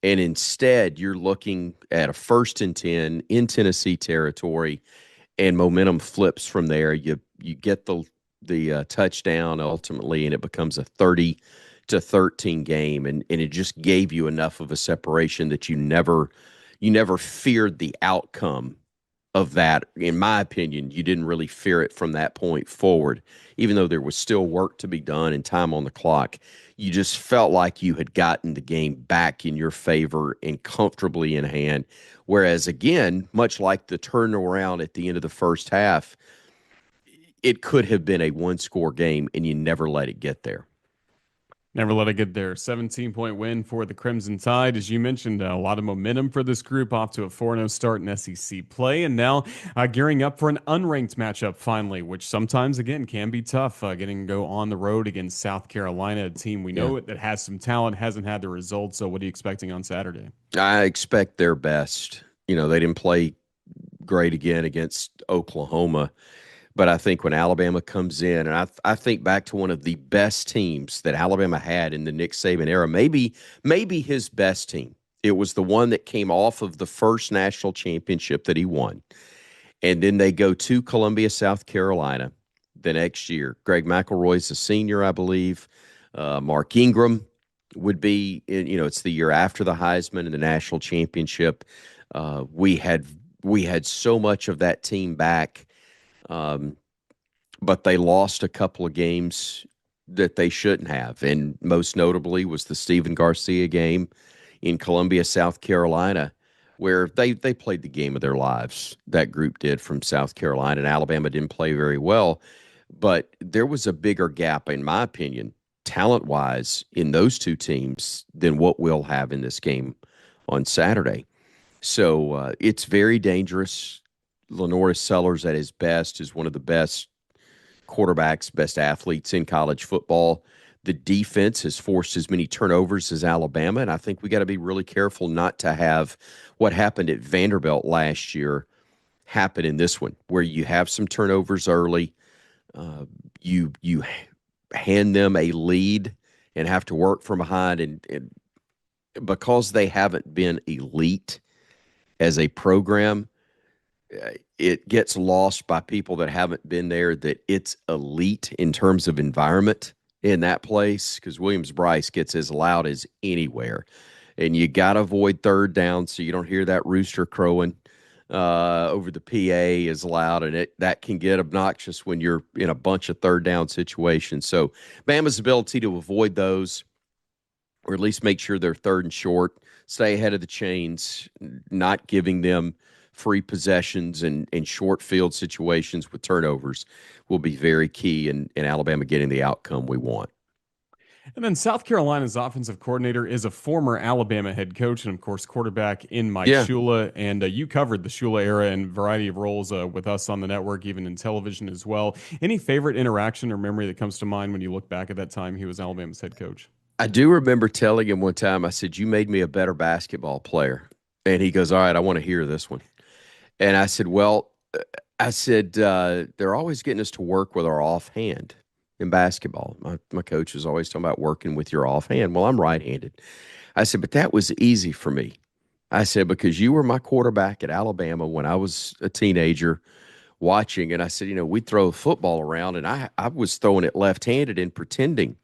And instead, you're looking at a 1st and 10 in Tennessee territory, and momentum flips from there. You get the touchdown ultimately, and it becomes a 30-13 game, and it just gave you enough of a separation that you never feared the outcome of that. In my opinion, you didn't really fear it from that point forward, even though there was still work to be done and time on the clock. You just felt like you had gotten the game back in your favor and comfortably in hand. Whereas, again, much like the turnaround at the end of the first half, it could have been a one-score game, and you never let it get there. Never let it get there. 17-point win for the Crimson Tide. As you mentioned, a lot of momentum for this group, off to a 4-0 start in SEC play, and now gearing up for an unranked matchup finally, which sometimes, again, can be tough, getting to go on the road against South Carolina, a team we know that has some talent, hasn't had the results. So what are you expecting on Saturday? I expect their best. They didn't play great again against Oklahoma. But I think when Alabama comes in, and I think back to one of the best teams that Alabama had in the Nick Saban era, maybe his best team. It was the one that came off of the first national championship that he won. And then they go to Columbia, South Carolina the next year. Greg McElroy's a senior, I believe. Mark Ingram would be, it's the year after the Heisman and the national championship. We had so much of that team back. But they lost a couple of games that they shouldn't have. And most notably was the Stephen Garcia game in Columbia, South Carolina, where they played the game of their lives. That group did, from South Carolina, and Alabama didn't play very well. But there was a bigger gap, in my opinion, talent-wise, in those two teams than what we'll have in this game on Saturday. So it's very dangerous. Lenoris Sellers at his best is one of the best quarterbacks, best athletes in college football. The defense has forced as many turnovers as Alabama, and I think we got to be really careful not to have what happened at Vanderbilt last year happen in this one, where you have some turnovers early, you hand them a lead and have to work from behind, and because they haven't been elite as a program, it gets lost by people that haven't been there that it's elite in terms of environment in that place, because Williams-Brice gets as loud as anywhere. And you got to avoid third down so you don't hear that rooster crowing over the PA as loud, and that can get obnoxious when you're in a bunch of third down situations. So Bama's ability to avoid those, or at least make sure they're third and short, stay ahead of the chains, not giving them free possessions and short field situations with turnovers, will be very key in Alabama getting the outcome we want. And then South Carolina's offensive coordinator is a former Alabama head coach and, of course, quarterback in Mike Shula. And you covered the Shula era in a variety of roles with us on the network, even in television as well. Any favorite interaction or memory that comes to mind when you look back at that time he was Alabama's head coach? I do remember telling him one time, I said, "You made me a better basketball player." And he goes, "All right, I want to hear this one." And I said, they're always getting us to work with our offhand in basketball. My coach was always talking about working with your offhand. Well, I'm right-handed. I said, but that was easy for me. I said, because you were my quarterback at Alabama when I was a teenager watching. And I said, we'd throw the football around, and I was throwing it left-handed and pretending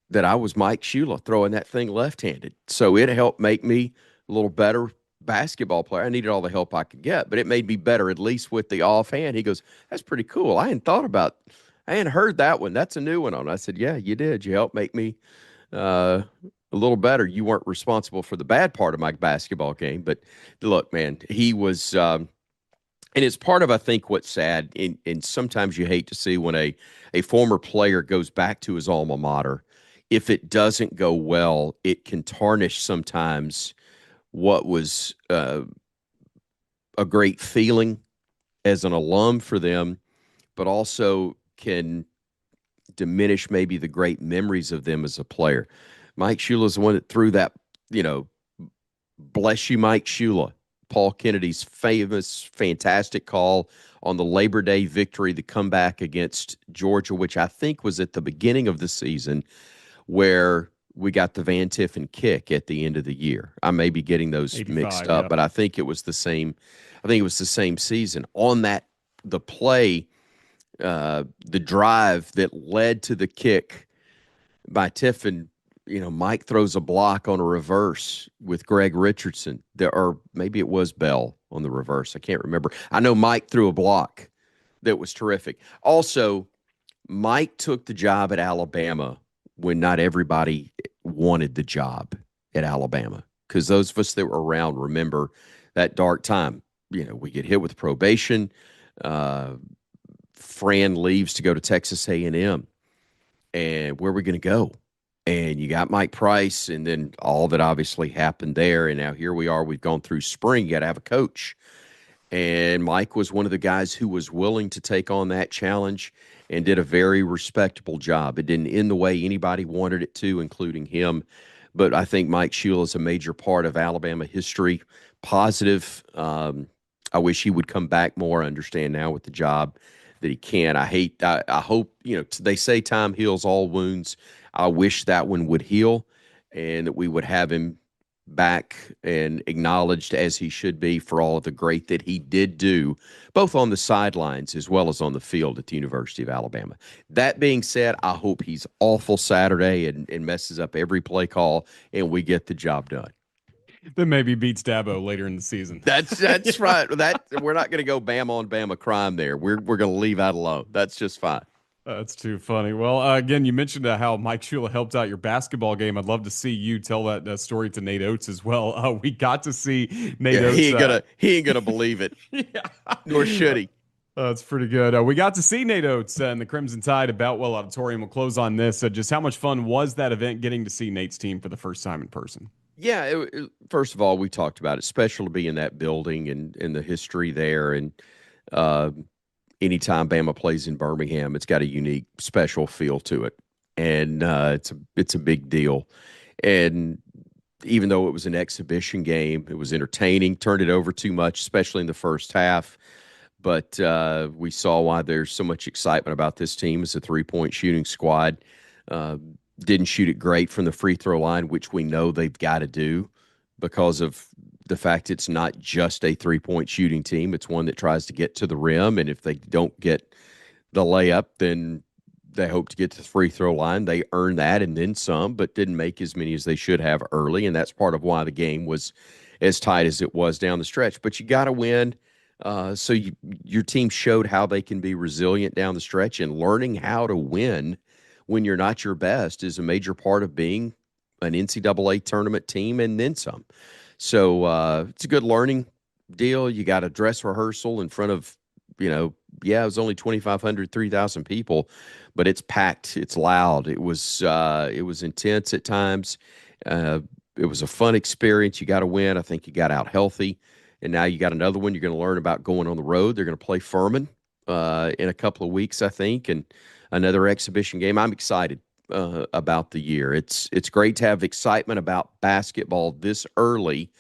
that I was Mike Shula throwing that thing left-handed. So it helped make me a little better basketball player. I needed all the help I could get, but it made me better, at least with the offhand. He goes, "That's pretty cool. I hadn't heard that one. That's a new one on." I said, "Yeah, you did. You helped make me a a little better. You weren't responsible for the bad part of my basketball game, but look, man, he was. And it's part of, I think, what's sad, and sometimes you hate to see when a former player goes back to his alma mater. If it doesn't go well, it can tarnish sometimes what was a great feeling as an alum for them, but also can diminish maybe the great memories of them as a player. Mike Shula is the one that threw that, bless you, Mike Shula. Paul Kennedy's famous, fantastic call on the Labor Day victory, the comeback against Georgia, which I think was at the beginning of the season, where we got the Van Tiffen kick at the end of the year. I may be getting those mixed up, but I think it was the same. I think it was the same season. On that, the play, the drive that led to the kick by Tiffen, Mike throws a block on a reverse with Greg Richardson. Or maybe it was Bell on the reverse. I can't remember. I know Mike threw a block that was terrific. Also, Mike took the job at Alabama when not everybody wanted the job at Alabama, because those of us that were around remember that dark time. We get hit with probation. Fran leaves to go to Texas A&M. And where are we going to go? And you got Mike Price, and then all that obviously happened there. And now here we are. We've gone through spring. You got to have a coach. And Mike was one of the guys who was willing to take on that challenge and did a very respectable job. It didn't end the way anybody wanted it to, including him. But I think Mike Shula is a major part of Alabama history. Positive. I wish he would come back more. I understand now with the job that he can. I hope, they say time heals all wounds. I wish that one would heal and that we would have him back and acknowledged as he should be for all of the great that he did do, both on the sidelines as well as on the field at the University of Alabama. That being said, I hope he's awful Saturday and messes up every play call and we get the job done. Then maybe beats Dabo later in the season. That's right. We're not going to go Bama on Bama crime there. We're going to leave that alone. That's just fine. That's too funny. Well, again, you mentioned how Mike Shula helped out your basketball game. I'd love to see you tell that story to Nate Oates as well. We got to see Nate Oates. He ain't gonna believe it. Yeah. Nor should he. That's pretty good. We got to see Nate Oates and the Crimson Tide at Boutwell Auditorium. We'll close on this. Just how much fun was that event, getting to see Nate's team for the first time in person? Yeah, first of all, we talked about it. Special to be in that building and the history there. And anytime Bama plays in Birmingham, it's got a unique, special feel to it. And it's a big deal. And even though it was an exhibition game, it was entertaining, turned it over too much, especially in the first half. But we saw why there's so much excitement about this team as a three-point shooting squad. Didn't shoot it great from the free throw line, which we know they've got to do because of the fact it's not just a three-point shooting team. It's one that tries to get to the rim, and if they don't get the layup, then they hope to get to the free throw line. They earned that and then some, but didn't make as many as they should have early, and that's part of why the game was as tight as it was down the stretch. But you got to win. So your team showed how they can be resilient down the stretch, and learning how to win when you're not your best is a major part of being an NCAA tournament team and then some. So it's a good learning deal. You got a dress rehearsal in front of, it was only 2,500, 3,000 people, but it's packed. It's loud. It was intense at times. It was a fun experience. You got to win. I think you got out healthy. And now you got another one. You're going to learn about going on the road. They're going to play Furman in a couple of weeks, I think, and another exhibition game. I'm excited about the year. It's great to have excitement about basketball this early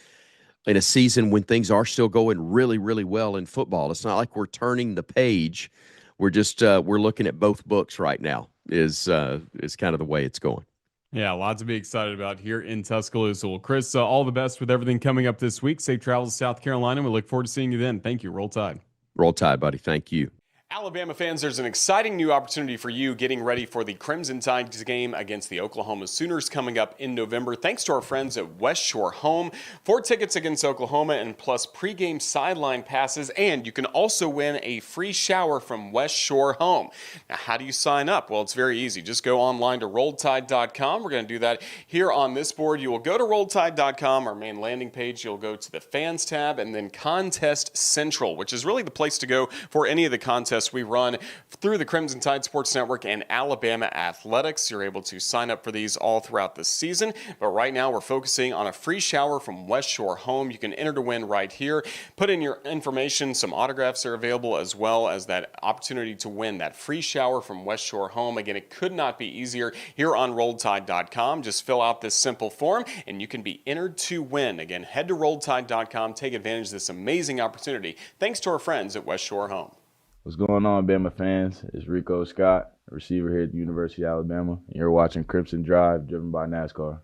in a season when things are still going really, really well in football. It's not like we're turning the page. We're just we're looking at both books right now. Is kind of the way it's going. Yeah, a lot to be excited about here in Tuscaloosa. Well, Chris, all the best with everything coming up this week. Safe travels to South Carolina. We look forward to seeing you then. Thank you. Roll Tide. Roll Tide, buddy. Thank you. Alabama fans, there's an exciting new opportunity for you getting ready for the Crimson Tide's game against the Oklahoma Sooners coming up in November, thanks to our friends at West Shore Home. 4 tickets against Oklahoma and plus pregame sideline passes, and you can also win a free shower from West Shore Home. Now, how do you sign up? Well, it's very easy. Just go online to RolledTide.com. We're going to do that here on this board. You will go to RolledTide.com, our main landing page. You'll go to the Fans tab and then Contest Central, which is really the place to go for any of the contests we run through the Crimson Tide Sports Network and Alabama Athletics. You're able to sign up for these all throughout the season, but right now we're focusing on a free shower from West Shore Home. You can enter to win right here. Put in your information. Some autographs are available, as well as that opportunity to win that free shower from West Shore Home. Again, it could not be easier here on RolledTide.com. Just fill out this simple form and you can be entered to win. Again, head to RolledTide.com. Take advantage of this amazing opportunity thanks to our friends at West Shore Home. What's going on, Bama fans? It's Rico Scott, a receiver here at the University of Alabama, and you're watching Crimson Drive, driven by NASCAR.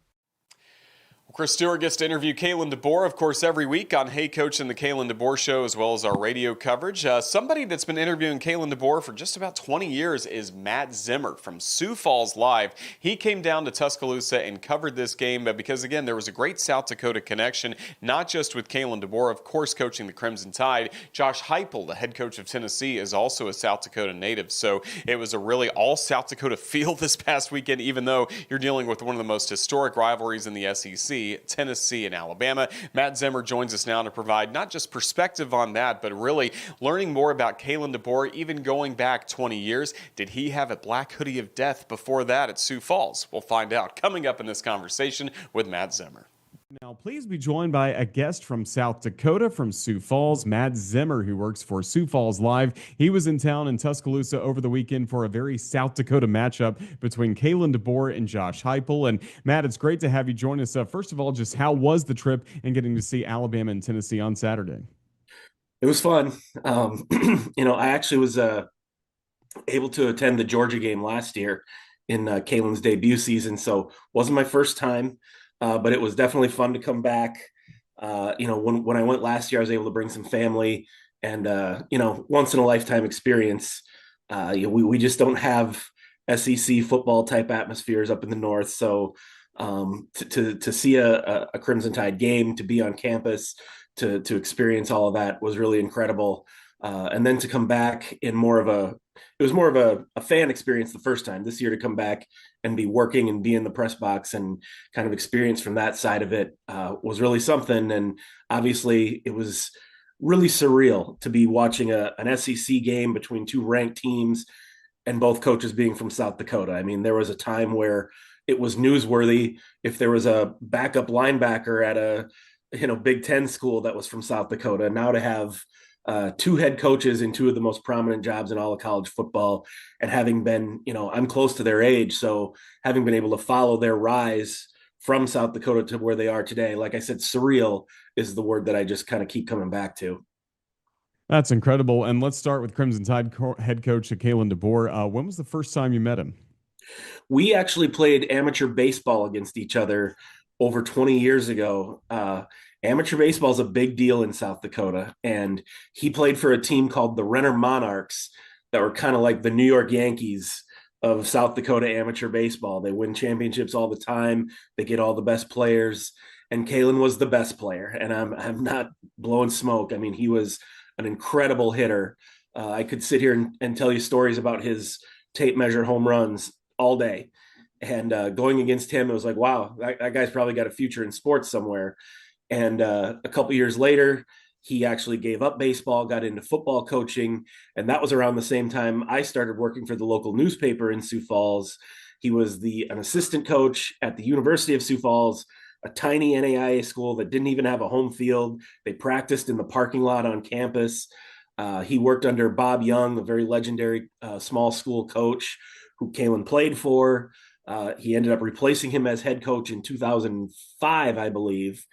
Chris Stewart gets to interview Kalen DeBoer, of course, every week on Hey Coach and the Kalen DeBoer Show, as well as our radio coverage. Somebody that's been interviewing Kalen DeBoer for just about 20 years is Matt Zimmer from Sioux Falls Live. He came down to Tuscaloosa and covered this game because, again, there was a great South Dakota connection, not just with Kalen DeBoer, of course, coaching the Crimson Tide. Josh Heupel, the head coach of Tennessee, is also a South Dakota native. So it was a really all South Dakota feel this past weekend, even though you're dealing with one of the most historic rivalries in the SEC. Tennessee and Alabama. Matt Zimmer joins us now to provide not just perspective on that, but really learning more about Kalen DeBoer, even going back 20 years. Did he have a black hoodie of death before that at Sioux Falls? We'll find out coming up in this conversation with Matt Zimmer. Now, please be joined by a guest from South Dakota, from Sioux Falls, Matt Zimmer, who works for Sioux Falls Live. He was in town in Tuscaloosa over the weekend for a very South Dakota matchup between Kalen DeBoer and Josh Heupel. And Matt, it's great to have you join us. First of all, just how was the trip and getting to see Alabama and Tennessee on Saturday? It was fun. I actually was able to attend the Georgia game last year in Kalen's debut season, so wasn't my first time. But it was definitely fun to come back. When I went last year, I was able to bring some family and, once in a lifetime experience. We just don't have SEC football type atmospheres up in the North. So to see a Crimson Tide game, to be on campus, to experience all of that was really incredible. And then to come back in it was more of a fan experience the first time. This year to come back and be working and be in the press box and kind of experience from that side of it was really something. And obviously it was really surreal to be watching an SEC game between two ranked teams and both coaches being from South Dakota. I mean, there was a time where it was newsworthy if there was a backup linebacker at a Big Ten school that was from South Dakota. Now to have two head coaches in two of the most prominent jobs in all of college football, and having been, I'm close to their age, so having been able to follow their rise from South Dakota to where they are today, like I said, surreal is the word that I just kind of keep coming back to. That's incredible. And let's start with Crimson Tide head coach Kalen DeBoer. When was the first time you met him? We actually played amateur baseball against each other over 20 years ago. Amateur baseball is a big deal in South Dakota, and he played for a team called the Renner Monarchs that were kind of like the New York Yankees of South Dakota amateur baseball. They win championships all the time. They get all the best players, and Kalen was the best player, and I'm not blowing smoke. I mean, he was an incredible hitter. I could sit here and tell you stories about his tape measure home runs all day. And going against him, it was like, wow, that guy's probably got a future in sports somewhere. And a couple years later, he actually gave up baseball, got into football coaching. And that was around the same time I started working for the local newspaper in Sioux Falls. He was an assistant coach at the University of Sioux Falls, a tiny NAIA school that didn't even have a home field. They practiced in the parking lot on campus. He worked under Bob Young, a very legendary small school coach who Kalen played for. He ended up replacing him as head coach in 2005, I believe.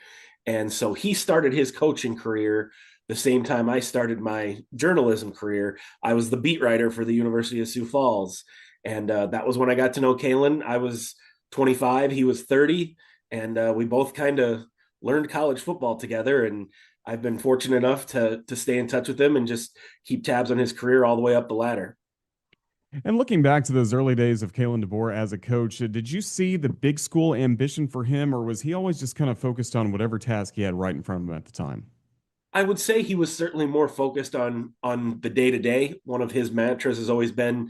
And so he started his coaching career the same time I started my journalism career. I was the beat writer for the University of Sioux Falls. And that was when I got to know Kalen. I was 25, he was 30. And we both kind of learned college football together. And I've been fortunate enough to stay in touch with him and just keep tabs on his career all the way up the ladder. And looking back to those early days of Kalen DeBoer as a coach, did you see the big school ambition for him, or was he always just kind of focused on whatever task he had right in front of him at the time? I would say he was certainly more focused on the day to day. One of his mantras has always been,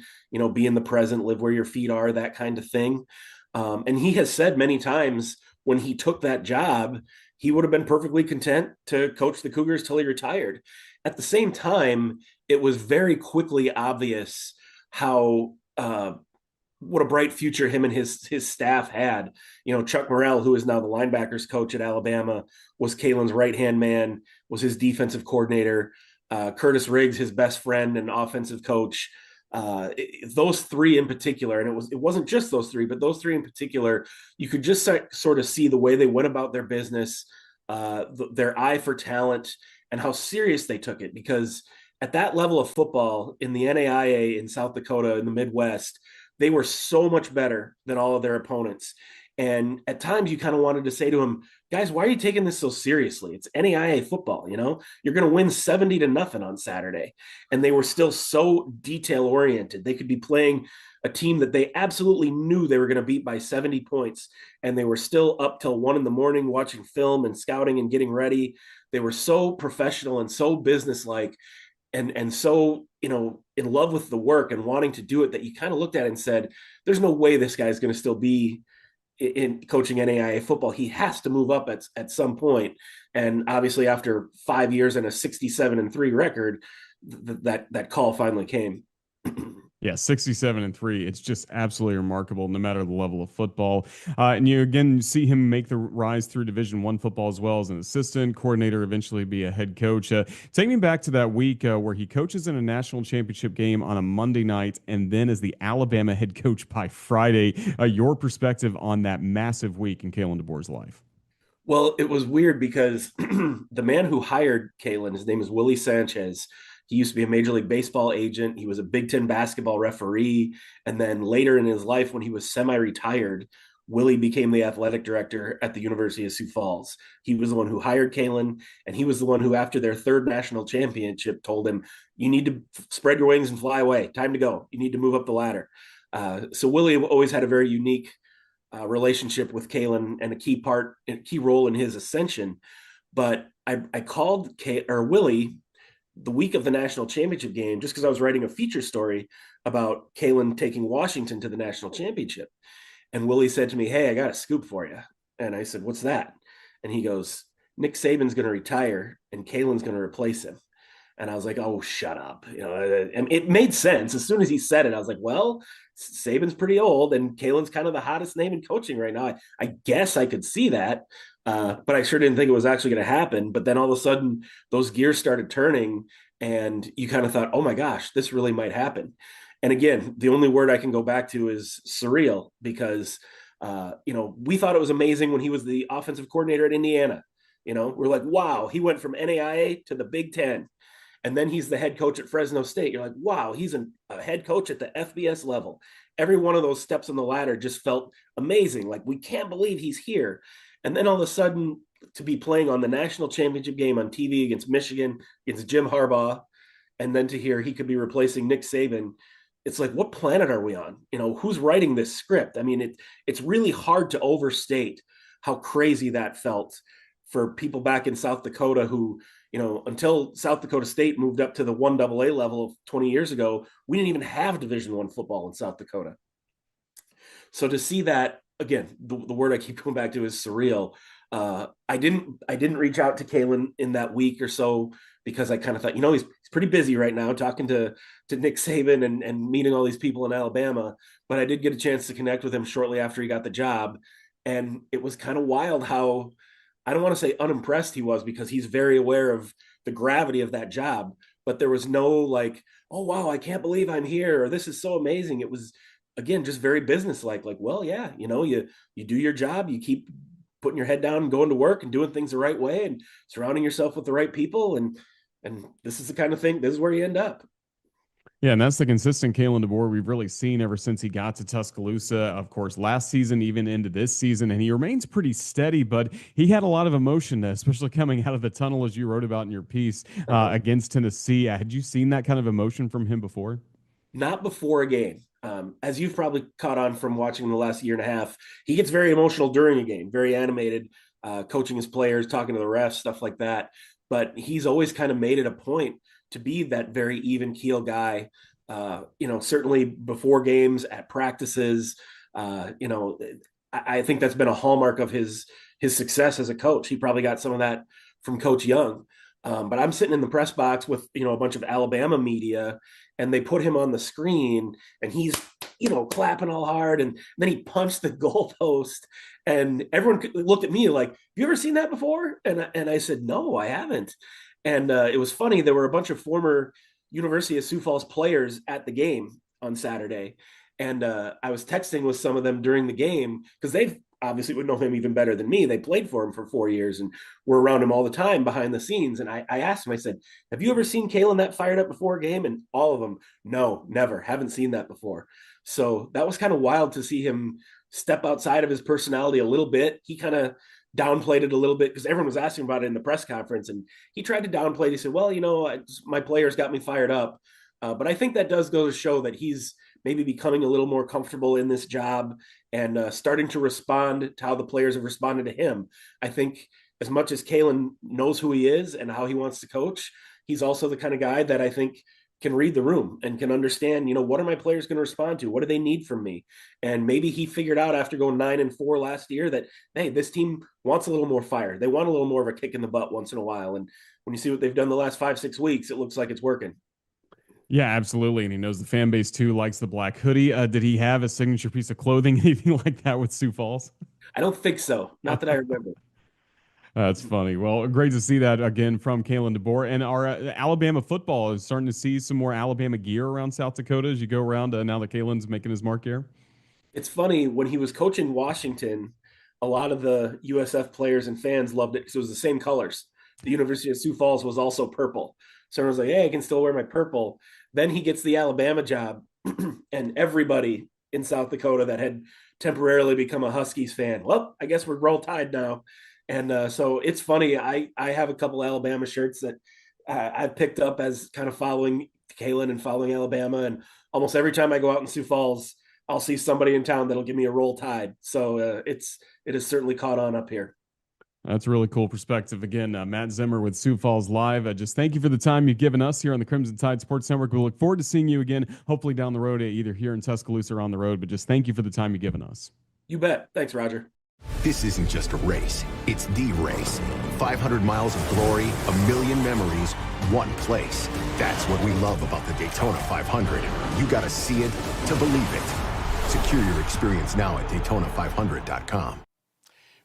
be in the present, live where your feet are, that kind of thing. And he has said many times when he took that job, he would have been perfectly content to coach the Cougars till he retired. At the same time, it was very quickly obvious how what a bright future him and his staff had. Chuck Morrell, who is now the linebackers coach at Alabama, was Kalen's right-hand man, was his defensive coordinator. Curtis Riggs, his best friend and offensive coach. Those three in particular, and it wasn't just those three, but those three in particular, you could just sort of see the way they went about their business, their eye for talent, and how serious they took it. Because at that level of football in the NAIA in South Dakota, in the Midwest, they were so much better than all of their opponents. And at times you kind of wanted to say to him, guys, why are you taking this so seriously? It's NAIA football, you're going to win 70-0 on Saturday. And they were still so detail oriented. They could be playing a team that they absolutely knew they were going to beat by 70 points. And they were still up till 1 a.m. watching film and scouting and getting ready. They were so professional and so businesslike and so, in love with the work and wanting to do it, that you kind of looked at it and said, there's no way this guy's going to still be in coaching NAIA football. He has to move up at some point. And obviously after 5 years and a 67-3 record, that call finally came. Yeah, 67-3. It's just absolutely remarkable, no matter the level of football. And you again see him make the rise through Division I football as well as an assistant coordinator, eventually be a head coach. Take me back to that week where he coaches in a national championship game on a Monday night, and then is the Alabama head coach by Friday. Your perspective on that massive week in Kalen DeBoer's life? Well, it was weird because the man who hired Kalen, his name is Willie Sanchez. He used to be a Major League Baseball agent. He was a Big Ten basketball referee. And then later in his life, when he was semi-retired, Willie became the athletic director at the University of Sioux Falls. He was the one who hired Kalen, and he was the one who, after their third national championship, told him, you need to spread your wings and fly away. Time to go. You need to move up the ladder. So Willie always had a very unique relationship with Kalen and a key role in his ascension. But I called Willie the week of the national championship game, just because I was writing a feature story about Kalen taking Washington to the national championship. And Willie said to me, hey, I got a scoop for you. And I said, what's that? And he goes, Nick Saban's going to retire and Kalen's going to replace him. And I was like, oh, shut up. And it made sense. As soon as he said it, I was like, well, Saban's pretty old and Kalen's kind of the hottest name in coaching right now. I guess I could see that. But I sure didn't think it was actually going to happen. But then all of a sudden, those gears started turning, and you kind of thought, oh my gosh, this really might happen. And again, the only word I can go back to is surreal, because, we thought it was amazing when he was the offensive coordinator at Indiana. We're like, wow, he went from NAIA to the Big Ten. And then he's the head coach at Fresno State. You're like, wow, he's a head coach at the FBS level. Every one of those steps on the ladder just felt amazing. Like, we can't believe he's here. And then all of a sudden, to be playing on the national championship game on TV against Michigan, against Jim Harbaugh, and then to hear he could be replacing Nick Saban, it's like, what planet are we on? Who's writing this script? I mean, it's really hard to overstate how crazy that felt for people back in South Dakota who, until South Dakota State moved up to the 1AA level 20 years ago, we didn't even have Division I football in South Dakota. So to see that, again, the word I keep going back to is surreal. I didn't reach out to Kalen in that week or so, because I kind of thought, he's pretty busy right now talking to Nick Saban and meeting all these people in Alabama. But I did get a chance to connect with him shortly after he got the job. And it was kind of wild how, I don't want to say unimpressed he was, because he's very aware of the gravity of that job. But there was no like, oh, wow, I can't believe I'm here, or this is so amazing. It was, again, just very businesslike. Like, well, yeah, you do your job, you keep putting your head down and going to work and doing things the right way and surrounding yourself with the right people. And this is the kind of thing, this is where you end up. Yeah, and that's the consistent Kalen DeBoer we've really seen ever since he got to Tuscaloosa, of course, last season, even into this season. And he remains pretty steady, but he had a lot of emotion, especially coming out of the tunnel, as you wrote about in your piece against Tennessee. Had you seen that kind of emotion from him before? Not before a game. As you've probably caught on from watching the last year and a half, he gets very emotional during a game, very animated, coaching his players, talking to the refs, stuff like that. But he's always kind of made it a point to be that very even keel guy, certainly before games, at practices. I think that's been a hallmark of his success as a coach. He probably got some of that from Coach Young. But I'm sitting in the press box with, a bunch of Alabama media, and they put him on the screen and he's, clapping all hard. And then he punched the goalpost and everyone looked at me like, have you ever seen that before? And I said, no, I haven't. And it was funny. There were a bunch of former University of Sioux Falls players at the game on Saturday. And I was texting with some of them during the game because they've obviously would know him even better than me. They played for him for 4 years and were around him all the time behind the scenes. And I asked him, I said, have you ever seen Kalen that fired up before a game? And all of them, no, never, haven't seen that before. So that was kind of wild to see him step outside of his personality a little bit. He kind of downplayed it a little bit because everyone was asking about it in the press conference. And he tried to downplay it. He said, well, my players got me fired up. But I think that does go to show that he's maybe becoming a little more comfortable in this job and starting to respond to how the players have responded to him. I think as much as Kalen knows who he is and how he wants to coach, he's also the kind of guy that I think can read the room and can understand, what are my players going to respond to? What do they need from me? And maybe he figured out after going 9-4 last year that, hey, this team wants a little more fire. They want a little more of a kick in the butt once in a while. And when you see what they've done the last 5-6 weeks, it looks like it's working. Yeah, absolutely. And he knows the fan base too, likes the black hoodie. Did he have a signature piece of clothing, anything like that with Sioux Falls? I don't think so. Not that I remember. That's funny. Well, great to see that again from Kalen DeBoer. And our Alabama football is starting to see some more Alabama gear around South Dakota as you go around now that Kalen's making his mark here. It's funny, when he was coaching Washington, a lot of the USF players and fans loved it because it was the same colors. The University of Sioux Falls was also purple. So everyone's like, hey, I can still wear my purple. Then he gets the Alabama job, and everybody in South Dakota that had temporarily become a Huskies fan, well, I guess we're Roll Tide now. And so it's funny. I have a couple Alabama shirts that I've picked up as kind of following Kalen and following Alabama. And almost every time I go out in Sioux Falls, I'll see somebody in town that'll give me a Roll Tide. So it has certainly caught on up here. That's a really cool perspective. Again, Matt Zimmer with Sioux Falls Live. Just thank you for the time you've given us here on the Crimson Tide Sports Network. We look forward to seeing you again, hopefully down the road, either here in Tuscaloosa or on the road. But just thank you for the time you've given us. You bet. Thanks, Roger. This isn't just a race. It's the race. 500 miles of glory, a million memories, one place. That's what we love about the Daytona 500. You got to see it to believe it. Secure your experience now at Daytona500.com.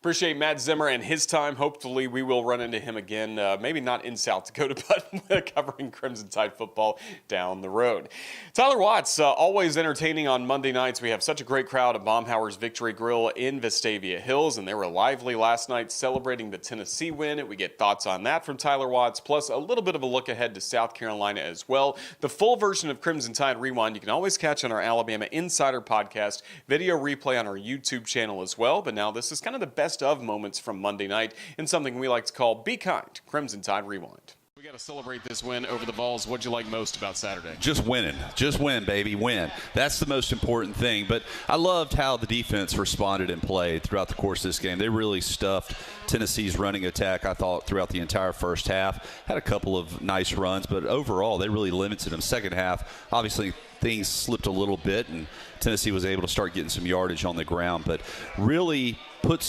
Appreciate Matt Zimmer and his time. Hopefully we will run into him again, maybe not in South Dakota, but covering Crimson Tide football down the road. Tyler Watts, always entertaining on Monday nights. We have such a great crowd at Baumhauer's Victory Grill in Vestavia Hills, and they were lively last night celebrating the Tennessee win. We get thoughts on that from Tyler Watts, plus a little bit of a look ahead to South Carolina as well. The full version of Crimson Tide Rewind you can always catch on our Alabama Insider podcast, video replay on our YouTube channel as well. But now this is kind of the best of moments from Monday night and something we like to call Be Kind, Crimson Tide Rewind. We got to celebrate this win over the Vols. What'd you like most about Saturday? Just winning. Just win, baby. Win. That's the most important thing. But I loved how the defense responded and played throughout the course of this game. They really stuffed Tennessee's running attack, I thought, throughout the entire first half. Had a couple of nice runs, but overall they really limited them. Second half, obviously things slipped a little bit, and Tennessee was able to start getting some yardage on the ground, but really put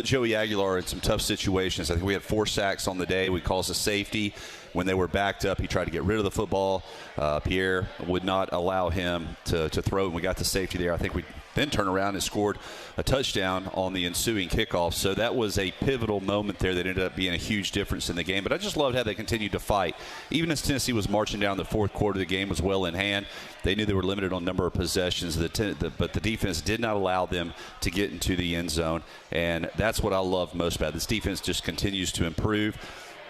Joey Aguilar in some tough situations. I think we had 4 sacks on the day. We caused a safety. When they were backed up, he tried to get rid of the football. Pierre would not allow him to throw, and we got the safety there. I think we then turned around and scored a touchdown on the ensuing kickoff. So that was a pivotal moment there that ended up being a huge difference in the game. But I just loved how they continued to fight. Even as Tennessee was marching down the fourth quarter, the game was well in hand. They knew they were limited on number of possessions, but the defense did not allow them to get into the end zone. And that's what I love most about it. This defense just continues to improve.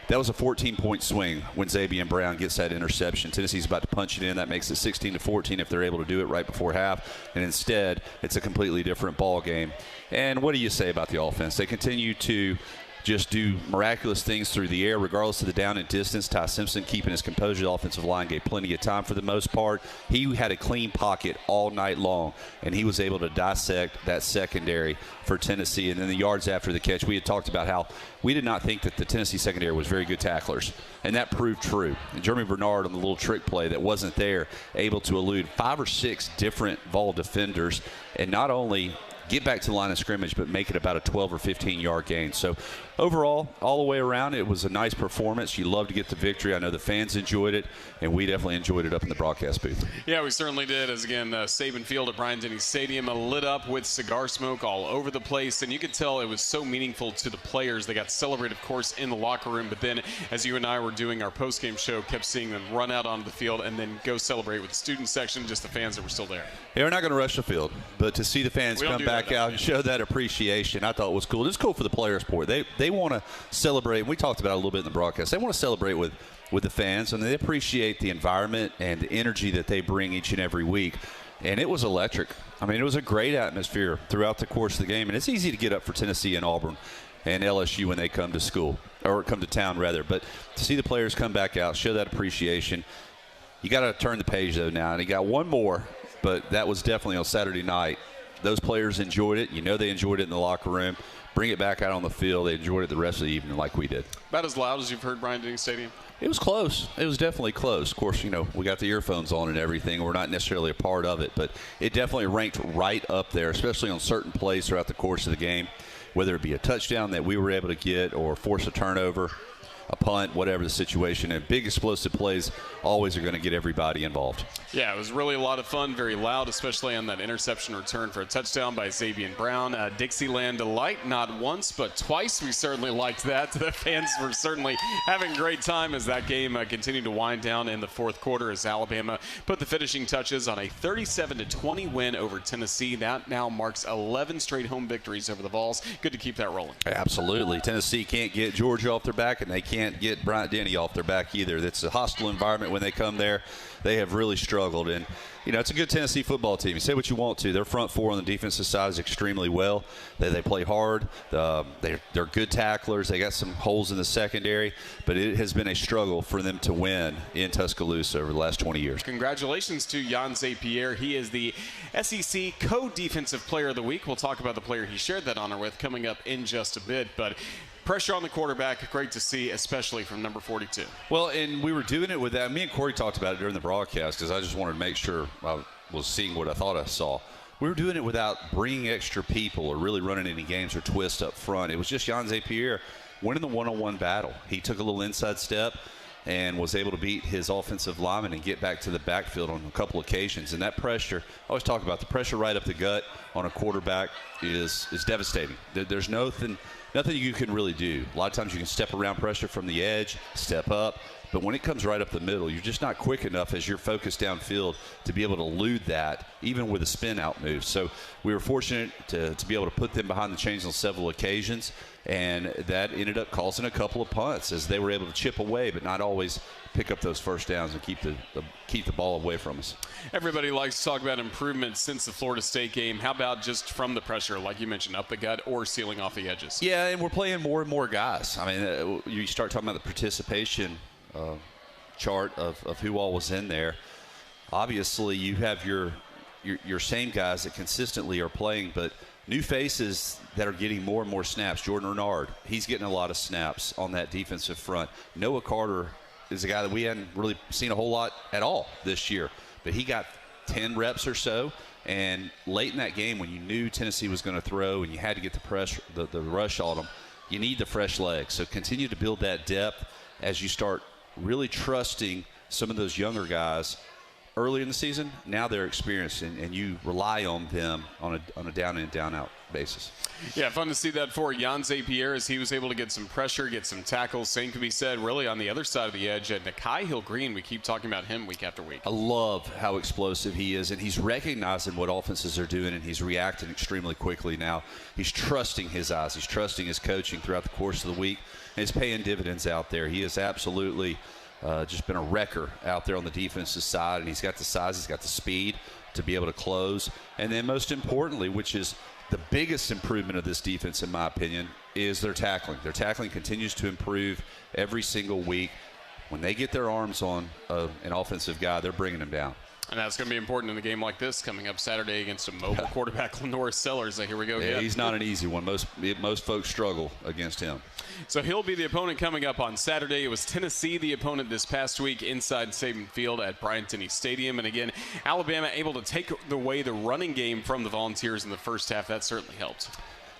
That was a 14-point swing when Xavier Brown gets that interception. Tennessee's about to punch it in. That makes it 16-14 if they're able to do it right before half. And instead, it's a completely different ball game. And what do you say about the offense? They continue to just do miraculous things through the air, regardless of the down and distance. Ty Simpson keeping his composure. The offensive line gave plenty of time for the most part. He had a clean pocket all night long, and he was able to dissect that secondary for Tennessee. And then the yards after the catch, we had talked about how we did not think that the Tennessee secondary was very good tacklers, and that proved true. And Jeremy Bernard on the little trick play that wasn't there, able to elude 5 or 6 different Vol defenders, and not only get back to the line of scrimmage, but make it about a 12 or 15-yard gain. So overall, all the way around, it was a nice performance. You love to get the victory. I know the fans enjoyed it, and we definitely enjoyed it up in the broadcast booth. Yeah, we certainly did. As again, Saban Field at Bryant-Denny Stadium lit up with cigar smoke all over the place, and you could tell it was so meaningful to the players. They got to celebrate, of course, in the locker room, but then as you and I were doing our post-game show, kept seeing them run out onto the field and then go celebrate with the student section, just the fans that were still there. Yeah, we're not going to rush the field, but to see the fans come back out and show that appreciation, I thought was cool. It's cool for the players' sport. They want to celebrate, and we talked about it a little bit in the broadcast. They want to celebrate with the fans, and they appreciate the environment and the energy that they bring each and every week. And it was electric. I mean, it was a great atmosphere throughout the course of the game, and it's easy to get up for Tennessee and Auburn and LSU when they come to school, or come to town rather. But to see the players come back out, show that appreciation, you got to turn the page though now. And he got one more, but that was definitely on Saturday night. Those players enjoyed it. You know they enjoyed it in the locker room. Bring it back out on the field. They enjoyed it the rest of the evening like we did. About as loud as you've heard Bryant-Denny Stadium? It was close. It was definitely close. Of course, you know, we got the earphones on and everything. We're not necessarily a part of it, but it definitely ranked right up there, especially on certain plays throughout the course of the game, whether it be a touchdown that we were able to get or force a turnover, a punt, whatever the situation. And big explosive plays always are going to get everybody involved. Yeah, it was really a lot of fun, very loud, especially on that interception return for a touchdown by Xavier Brown. Dixieland delight, not once, but twice. We certainly liked that. The fans were certainly having a great time as that game continued to wind down in the fourth quarter as Alabama put the finishing touches on a 37-20 win over Tennessee. That now marks 11 straight home victories over the Vols. Good to keep that rolling. Absolutely. Tennessee can't get Georgia off their back, and they can't get Bryant-Denny off their back either. It's a hostile environment when they come there. They have really struggled, and you know it's a good Tennessee football team. You say what you want to, their front four on the defensive side is extremely well. They play hard. They're good tacklers. They got some holes in the secondary, but it has been a struggle for them to win in Tuscaloosa over the last 20 years. Congratulations to Jan Zapier. He is the SEC Co-Defensive Player of the Week. We'll talk about the player he shared that honor with coming up in just a bit, but pressure on the quarterback, great to see, especially from number 42. Well, and we were doing it with that. Me and Corey talked about it during the broadcast because I just wanted to make sure I was seeing what I thought I saw. We were doing it without bringing extra people or really running any games or twists up front. It was just Jan Zapier winning the one-on-one battle. He took a little inside step and was able to beat his offensive lineman and get back to the backfield on a couple occasions. And that pressure, I always talk about the pressure right up the gut on a quarterback is devastating. There's nothing you can really do. A lot of times you can step around pressure from the edge, step up, but when it comes right up the middle, you're just not quick enough as you're focused downfield to be able to elude that, even with a spin-out move. So we were fortunate to be able to put them behind the chains on several occasions, and that ended up causing a couple of punts as they were able to chip away, but not always pick up those first downs and keep the ball away from us. Everybody likes to talk about improvements since the Florida State game. How about just from the pressure, like you mentioned, up the gut or sealing off the edges? Yeah, and we're playing more and more guys. I mean, you start talking about the participation chart of who all was in there. Obviously, you have your same guys that consistently are playing, but new faces that are getting more and more snaps. Jordan Renard, he's getting a lot of snaps on that defensive front. Noah Carter is a guy that we hadn't really seen a whole lot at all this year, but he got 10 reps or so. And late in that game, when you knew Tennessee was going to throw and you had to get the pressure, the rush on them, you need the fresh legs. So continue to build that depth as you start really trusting some of those younger guys early in the season. Now they're experienced, and you rely on them on a down in, down out basis. Yeah, fun to see that for Jan Zapier as he was able to get some pressure, get some tackles. Same can be said really on the other side of the edge. And Nakai Hill-Green, we keep talking about him week after week. I love how explosive he is, and he's recognizing what offenses are doing, and he's reacting extremely quickly now. He's trusting his eyes. He's trusting his coaching throughout the course of the week, and it's paying dividends out there. He has absolutely just been a wrecker out there on the defensive side, and he's got the size, he's got the speed to be able to close. And then most importantly, which is the biggest improvement of this defense, in my opinion, is their tackling. Their tackling continues to improve every single week. When they get their arms on an offensive guy, they're bringing him down. And that's going to be important in a game like this coming up Saturday against a mobile quarterback, Lenore Sellers. Here we go. Yeah, he's not an easy one. Most folks struggle against him. So he'll be the opponent coming up on Saturday. It was Tennessee, the opponent this past week inside Saban Field at Bryant-Denny Stadium. And again, Alabama able to take away the running game from the Volunteers in the first half. That certainly helped.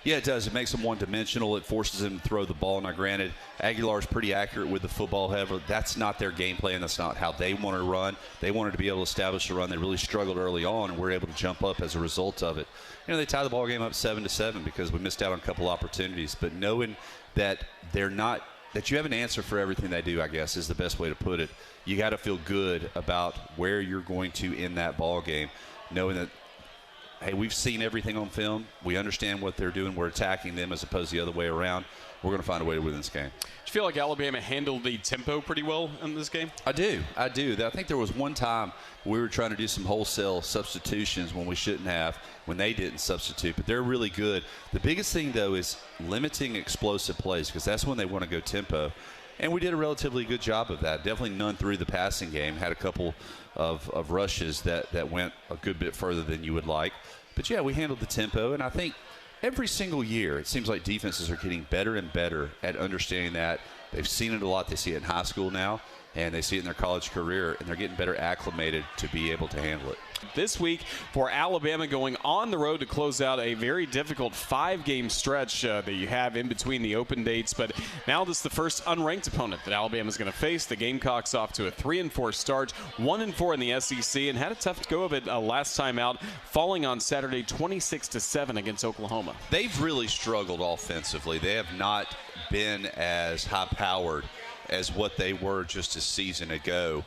Yeah, it does. It makes them one-dimensional. It forces them to throw the ball. Now, granted, Aguilar's pretty accurate with the football. However, that's not their game plan. That's not how they want to run. They wanted to be able to establish a run. They really struggled early on, and were able to jump up as a result of it. They tied the ball game up 7-7 because we missed out on a couple opportunities. But knowing that that you have an answer for everything they do, I guess, is the best way to put it. You got to feel good about where you're going to end that ball game, knowing that, hey, we've seen everything on film. We understand what they're doing. We're attacking them as opposed to the other way around. We're going to find a way to win this game. Do you feel like Alabama handled the tempo pretty well in this game? I do. I think there was one time we were trying to do some wholesale substitutions when we shouldn't have, when they didn't substitute. But they're really good. The biggest thing, though, is limiting explosive plays, because that's when they want to go tempo. And we did a relatively good job of that. Definitely none through the passing game. Had a couple of rushes that went a good bit further than you would like. But, yeah, we handled the tempo. And I think every single year it seems like defenses are getting better and better at understanding that. They've seen it a lot. They see it in high school now, and they see it in their college career, and they're getting better acclimated to be able to handle it. This week for Alabama, going on the road to close out a very difficult 5-game stretch that you have in between the open dates. But now this is the first unranked opponent that Alabama is going to face. The Gamecocks off to a 3-4 start, 1-4 in the SEC, and had a tough go of it last time out, falling on Saturday 26-7 against Oklahoma. They've really struggled offensively. They have not been as high-powered as what they were just a season ago.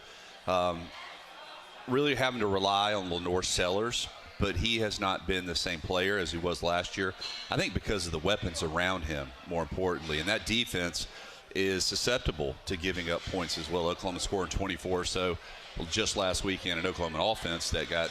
Really having to rely on Lenore Sellers, but he has not been the same player as he was last year. I think because of the weapons around him, more importantly. And that defense is susceptible to giving up points as well. Oklahoma scored 24 or so just last weekend, an Oklahoma offense that got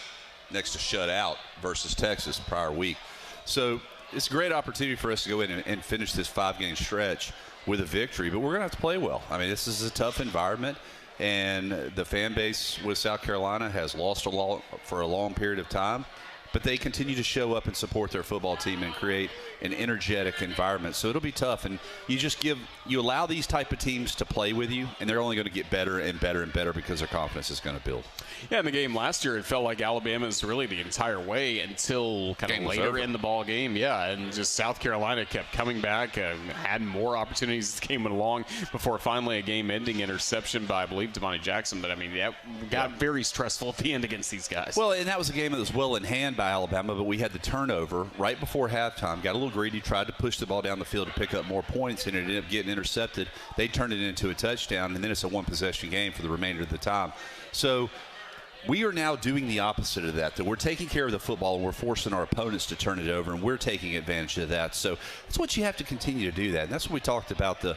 next to shut out versus Texas the prior week. So it's a great opportunity for us to go in and finish this 5-game stretch with a victory, but we're going to have to play well. I mean, this is a tough environment. And the fan base with South Carolina has lost for a long period of time, but they continue to show up and support their football team and create an energetic environment. So it'll be tough, and you allow these type of teams to play with you, and they're only going to get better and better and better because their confidence is going to build. Yeah, in the game last year, it felt like Alabama's really the entire way until kind of later in the ball game. Yeah, and just South Carolina kept coming back, had more opportunities as the game went along before finally a game-ending interception by, I believe, Damani Jackson. But, I mean, that got very stressful at the end against these guys. Well, and that was a game that was well in hand by Alabama, but we had the turnover right before halftime, got a little greedy, tried to push the ball down the field to pick up more points, and it ended up getting intercepted. They turned it into a touchdown, and then it's a one-possession game for the remainder of the time. So we are now doing the opposite of that we're taking care of the football and we're forcing our opponents to turn it over, and we're taking advantage of that. So that's what you have to continue to do that. And that's what we talked about, the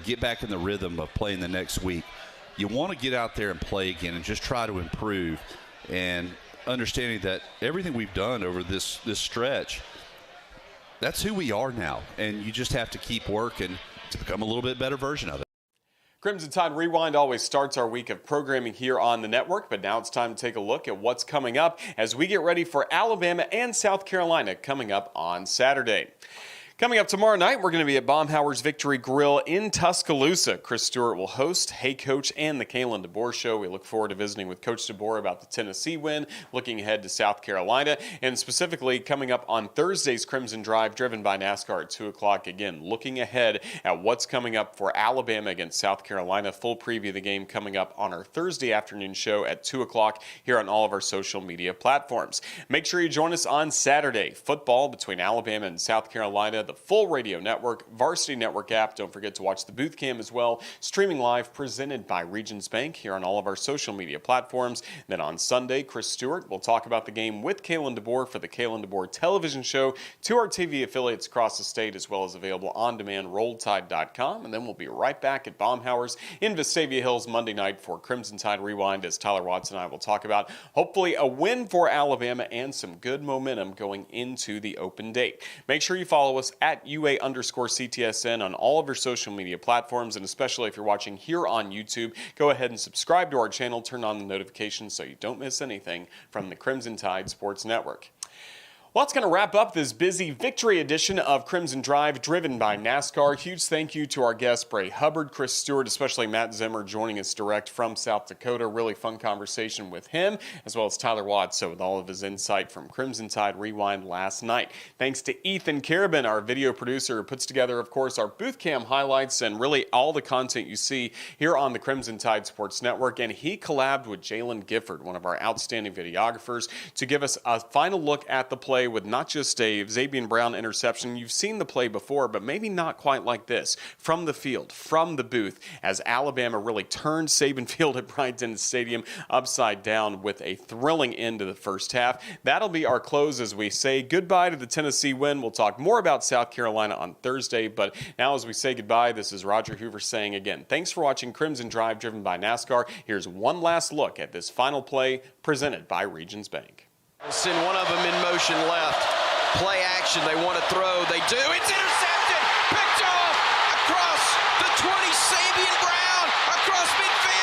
get back in the rhythm of playing the next week. You want to get out there and play again and just try to improve, and understanding that everything we've done over this stretch, that's who we are now. And you just have to keep working to become a little bit better version of it. Crimson Tide Rewind always starts our week of programming here on the network, but now it's time to take a look at what's coming up as we get ready for Alabama and South Carolina coming up on Saturday. Coming up tomorrow night, we're going to be at Baumhauer's Victory Grill in Tuscaloosa. Chris Stewart will host Hey Coach and the Kalen DeBoer Show. We look forward to visiting with Coach DeBoer about the Tennessee win, looking ahead to South Carolina, and specifically coming up on Thursday's Crimson Drive, driven by NASCAR at 2 o'clock. Again, looking ahead at what's coming up for Alabama against South Carolina. Full preview of the game coming up on our Thursday afternoon show at 2 o'clock here on all of our social media platforms. Make sure you join us on Saturday. Football between Alabama and South Carolina, the full radio network, Varsity Network app. Don't forget to watch the booth cam as well. Streaming live, presented by Regions Bank here on all of our social media platforms. Then on Sunday, Chris Stewart will talk about the game with Kalen DeBoer for the Kalen DeBoer television show to our TV affiliates across the state, as well as available on demand, RolledTide.com. And then we'll be right back at Baumhauer's in Vestavia Hills Monday night for Crimson Tide Rewind, as Tyler Watson and I will talk about hopefully a win for Alabama and some good momentum going into the open date. Make sure you follow us at UA_CTSN on all of your social media platforms, and especially if you're watching here on YouTube, go ahead and subscribe to our channel, turn on the notifications so you don't miss anything from the Crimson Tide Sports Network. Well, that's going to wrap up this busy victory edition of Crimson Drive, driven by NASCAR. Huge thank you to our guests, Bray Hubbard, Chris Stewart, especially Matt Zimmer joining us direct from South Dakota. Really fun conversation with him, as well as Tyler Watts, with all of his insight from Crimson Tide Rewind last night. Thanks to Ethan Carabin, our video producer, who puts together, of course, our booth cam highlights and really all the content you see here on the Crimson Tide Sports Network. And he collabed with Jalen Gifford, one of our outstanding videographers, to give us a final look at the play with not just a Zabian Brown interception. You've seen the play before, but maybe not quite like this. From the field, from the booth, as Alabama really turned Saban Field at Bryant Stadium upside down with a thrilling end to the first half. That'll be our close as we say goodbye to the Tennessee win. We'll talk more about South Carolina on Thursday, but now as we say goodbye, this is Roger Hoover saying again, thanks for watching Crimson Drive, driven by NASCAR. Here's one last look at this final play presented by Regions Bank. Send one of them in motion left. Play action. They want to throw. They do. It's intercepted. Picked off across the 20. Sabian Brown across midfield.